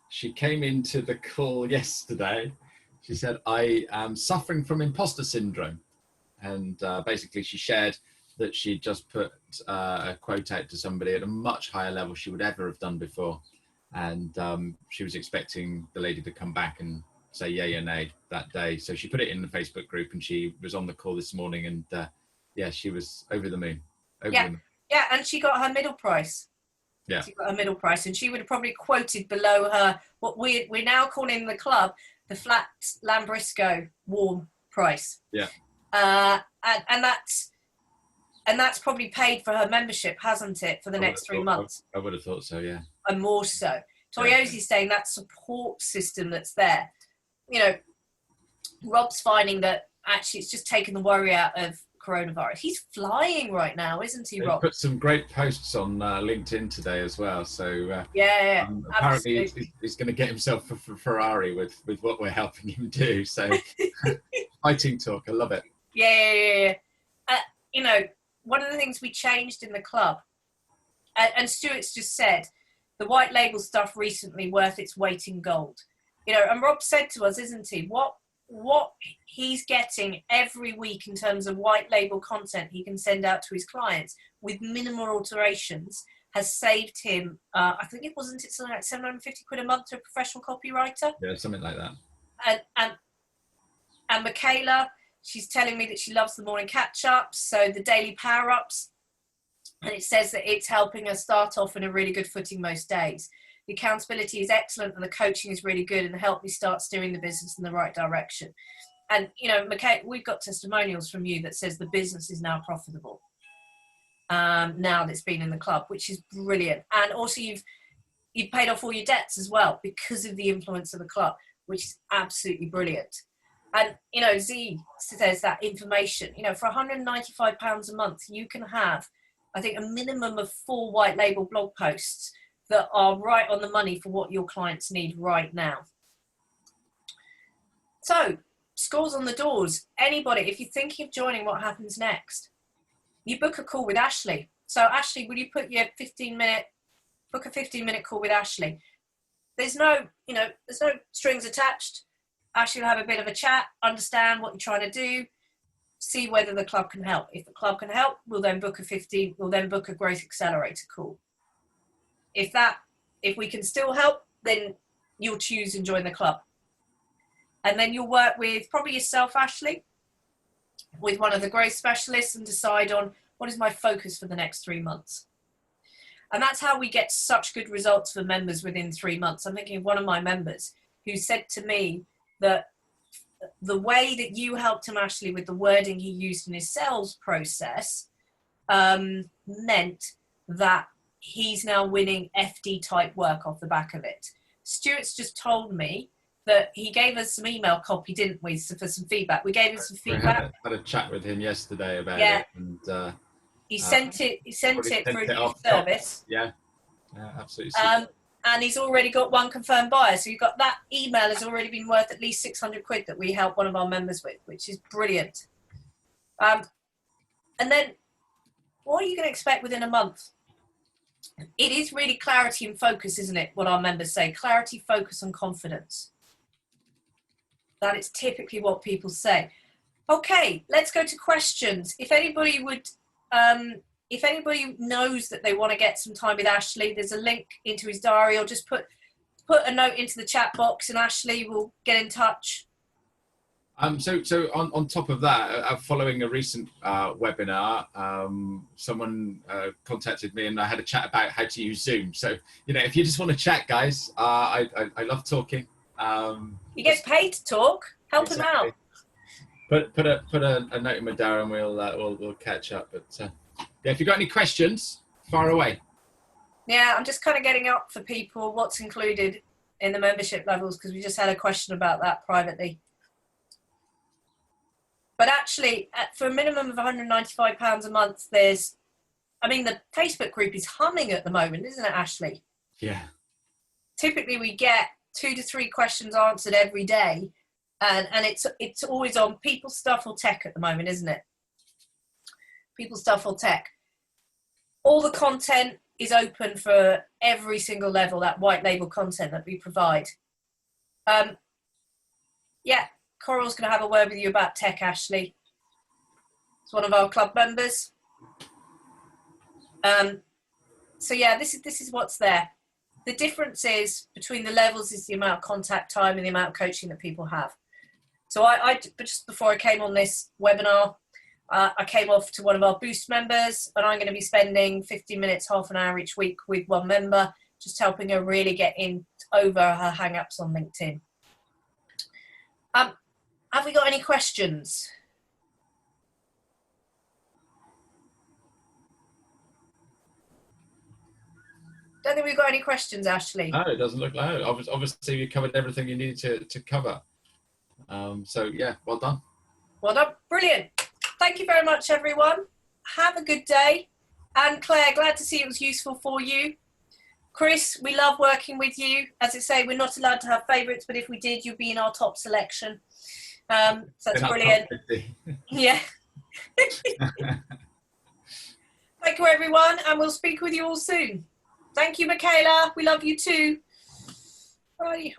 B: She came into the call yesterday. She said, I am suffering from imposter syndrome. And basically she shared that she'd just put a quote out to somebody at a much higher level she would ever have done before. And she was expecting the lady to come back and say yay or nay that day. So she put it in the Facebook group and she was on the call this morning and she was over the moon.
A: Yeah, and she got her middle price.
B: Yeah.
A: She got her middle price and she would have probably quoted below her what we're now calling the club the flat Lambrisco warm price.
B: Yeah.
A: And that's probably paid for her membership, hasn't it, for the next 3 months?
B: I would have thought so, yeah.
A: And more so. Toyosi's saying that support system that's there. Rob's finding that actually it's just taken the worry out of coronavirus. He's flying right now, isn't he, Rob?
B: He put some great posts on LinkedIn today as well. So apparently he's going to get himself a Ferrari with what we're helping him do. So fighting talk, I love it. Yeah.
A: One of the things we changed in the club, and Stuart's just said, the white label stuff recently worth its weight in gold. And Rob said to us, isn't he, what he's getting every week in terms of white label content he can send out to his clients with minimal alterations has saved him, I think something like 750 quid a month to a professional copywriter.
B: Yeah, something like that.
A: And Michaela, she's telling me that she loves the morning catch-ups, so the daily power-ups, and it says that it's helping her start off in a really good footing most days. The accountability is excellent and the coaching is really good and help me start steering the business in the right direction. And, Michaela, we've got testimonials from you that says the business is now profitable now that it's been in the club, which is brilliant. And also you've paid off all your debts as well because of the influence of the club, which is absolutely brilliant. And, Z says that information, for £195 a month, you can have, I think, a minimum of 4 white label blog posts that are right on the money for what your clients need right now. So scores on the doors. Anybody, if you're thinking of joining What Happens Next, you book a call with Ashley. So Ashley, will you put your 15-minute, book a 15-minute call with Ashley? There's no, there's no strings attached. Ashley will have a bit of a chat, understand what you're trying to do, see whether the club can help. If the club can help, we'll then book a growth accelerator call. If we can still help, then you'll choose and join the club. And then you'll work with probably yourself, Ashley, with one of the growth specialists and decide on what is my focus for the next 3 months. And that's how we get such good results for members within 3 months. I'm thinking of one of my members who said to me that the way that you helped him, Ashley, with the wording he used in his sales process meant that he's now winning FD type work off the back of it. Stuart's just told me that he gave us some email copy, didn't we, for some feedback. We gave him some feedback.
B: I had a chat with him yesterday about it, and
A: he sent it for a new service.
B: Yeah, absolutely.
A: And he's already got one confirmed buyer. So you've got that email has already been worth at least 600 quid that we help one of our members with, which is brilliant. And then what are you going to expect within a month? It is really clarity and focus, isn't it? What our members say, clarity, focus and confidence. That is typically what people say. Okay, let's go to questions. If anybody knows that they want to get some time with Ashley, there's a link into his diary, or just put a note into the chat box and Ashley will get in touch.
B: So on top of that, following a recent webinar, someone contacted me and I had a chat about how to use Zoom. So, if you just want to chat, guys, I love talking.
A: He gets paid to talk. Help him out.
B: Put a note in my diary and we'll catch up. But yeah, if you've got any questions, fire away.
A: Yeah, I'm just kind of getting up for people what's included in the membership levels, because we just had a question about that privately. But actually, for a minimum of £195 a month, the Facebook group is humming at the moment, isn't it, Ashley?
B: Yeah.
A: Typically, we get 2 to 3 questions answered every day, and it's always on people, stuff, or tech at the moment, isn't it? People, stuff, or tech. All the content is open for every single level, that white label content that we provide. Yeah. Coral's going to have a word with you about tech, Ashley. It's one of our club members. So yeah, this is what's there. The difference is between the levels is the amount of contact time and the amount of coaching that people have. So I just before I came on this webinar, I came off to one of our Boost members, and I'm going to be spending 15 minutes, half an hour each week with one member, just helping her really get over her hang-ups on LinkedIn. Have we got any questions? Don't think we've got any questions, Ashley.
B: No, it doesn't look like it. Obviously, you covered everything you needed to cover. So, yeah, well done.
A: Well done. Brilliant. Thank you very much, everyone. Have a good day. And Claire, glad to see it was useful for you. Chris, we love working with you. As I say, we're not allowed to have favourites, but if we did, you'd be in our top selection. So that's brilliant. Yeah. Thank you, everyone, and we'll speak with you all soon. Thank you, Michaela. We love you too. Bye.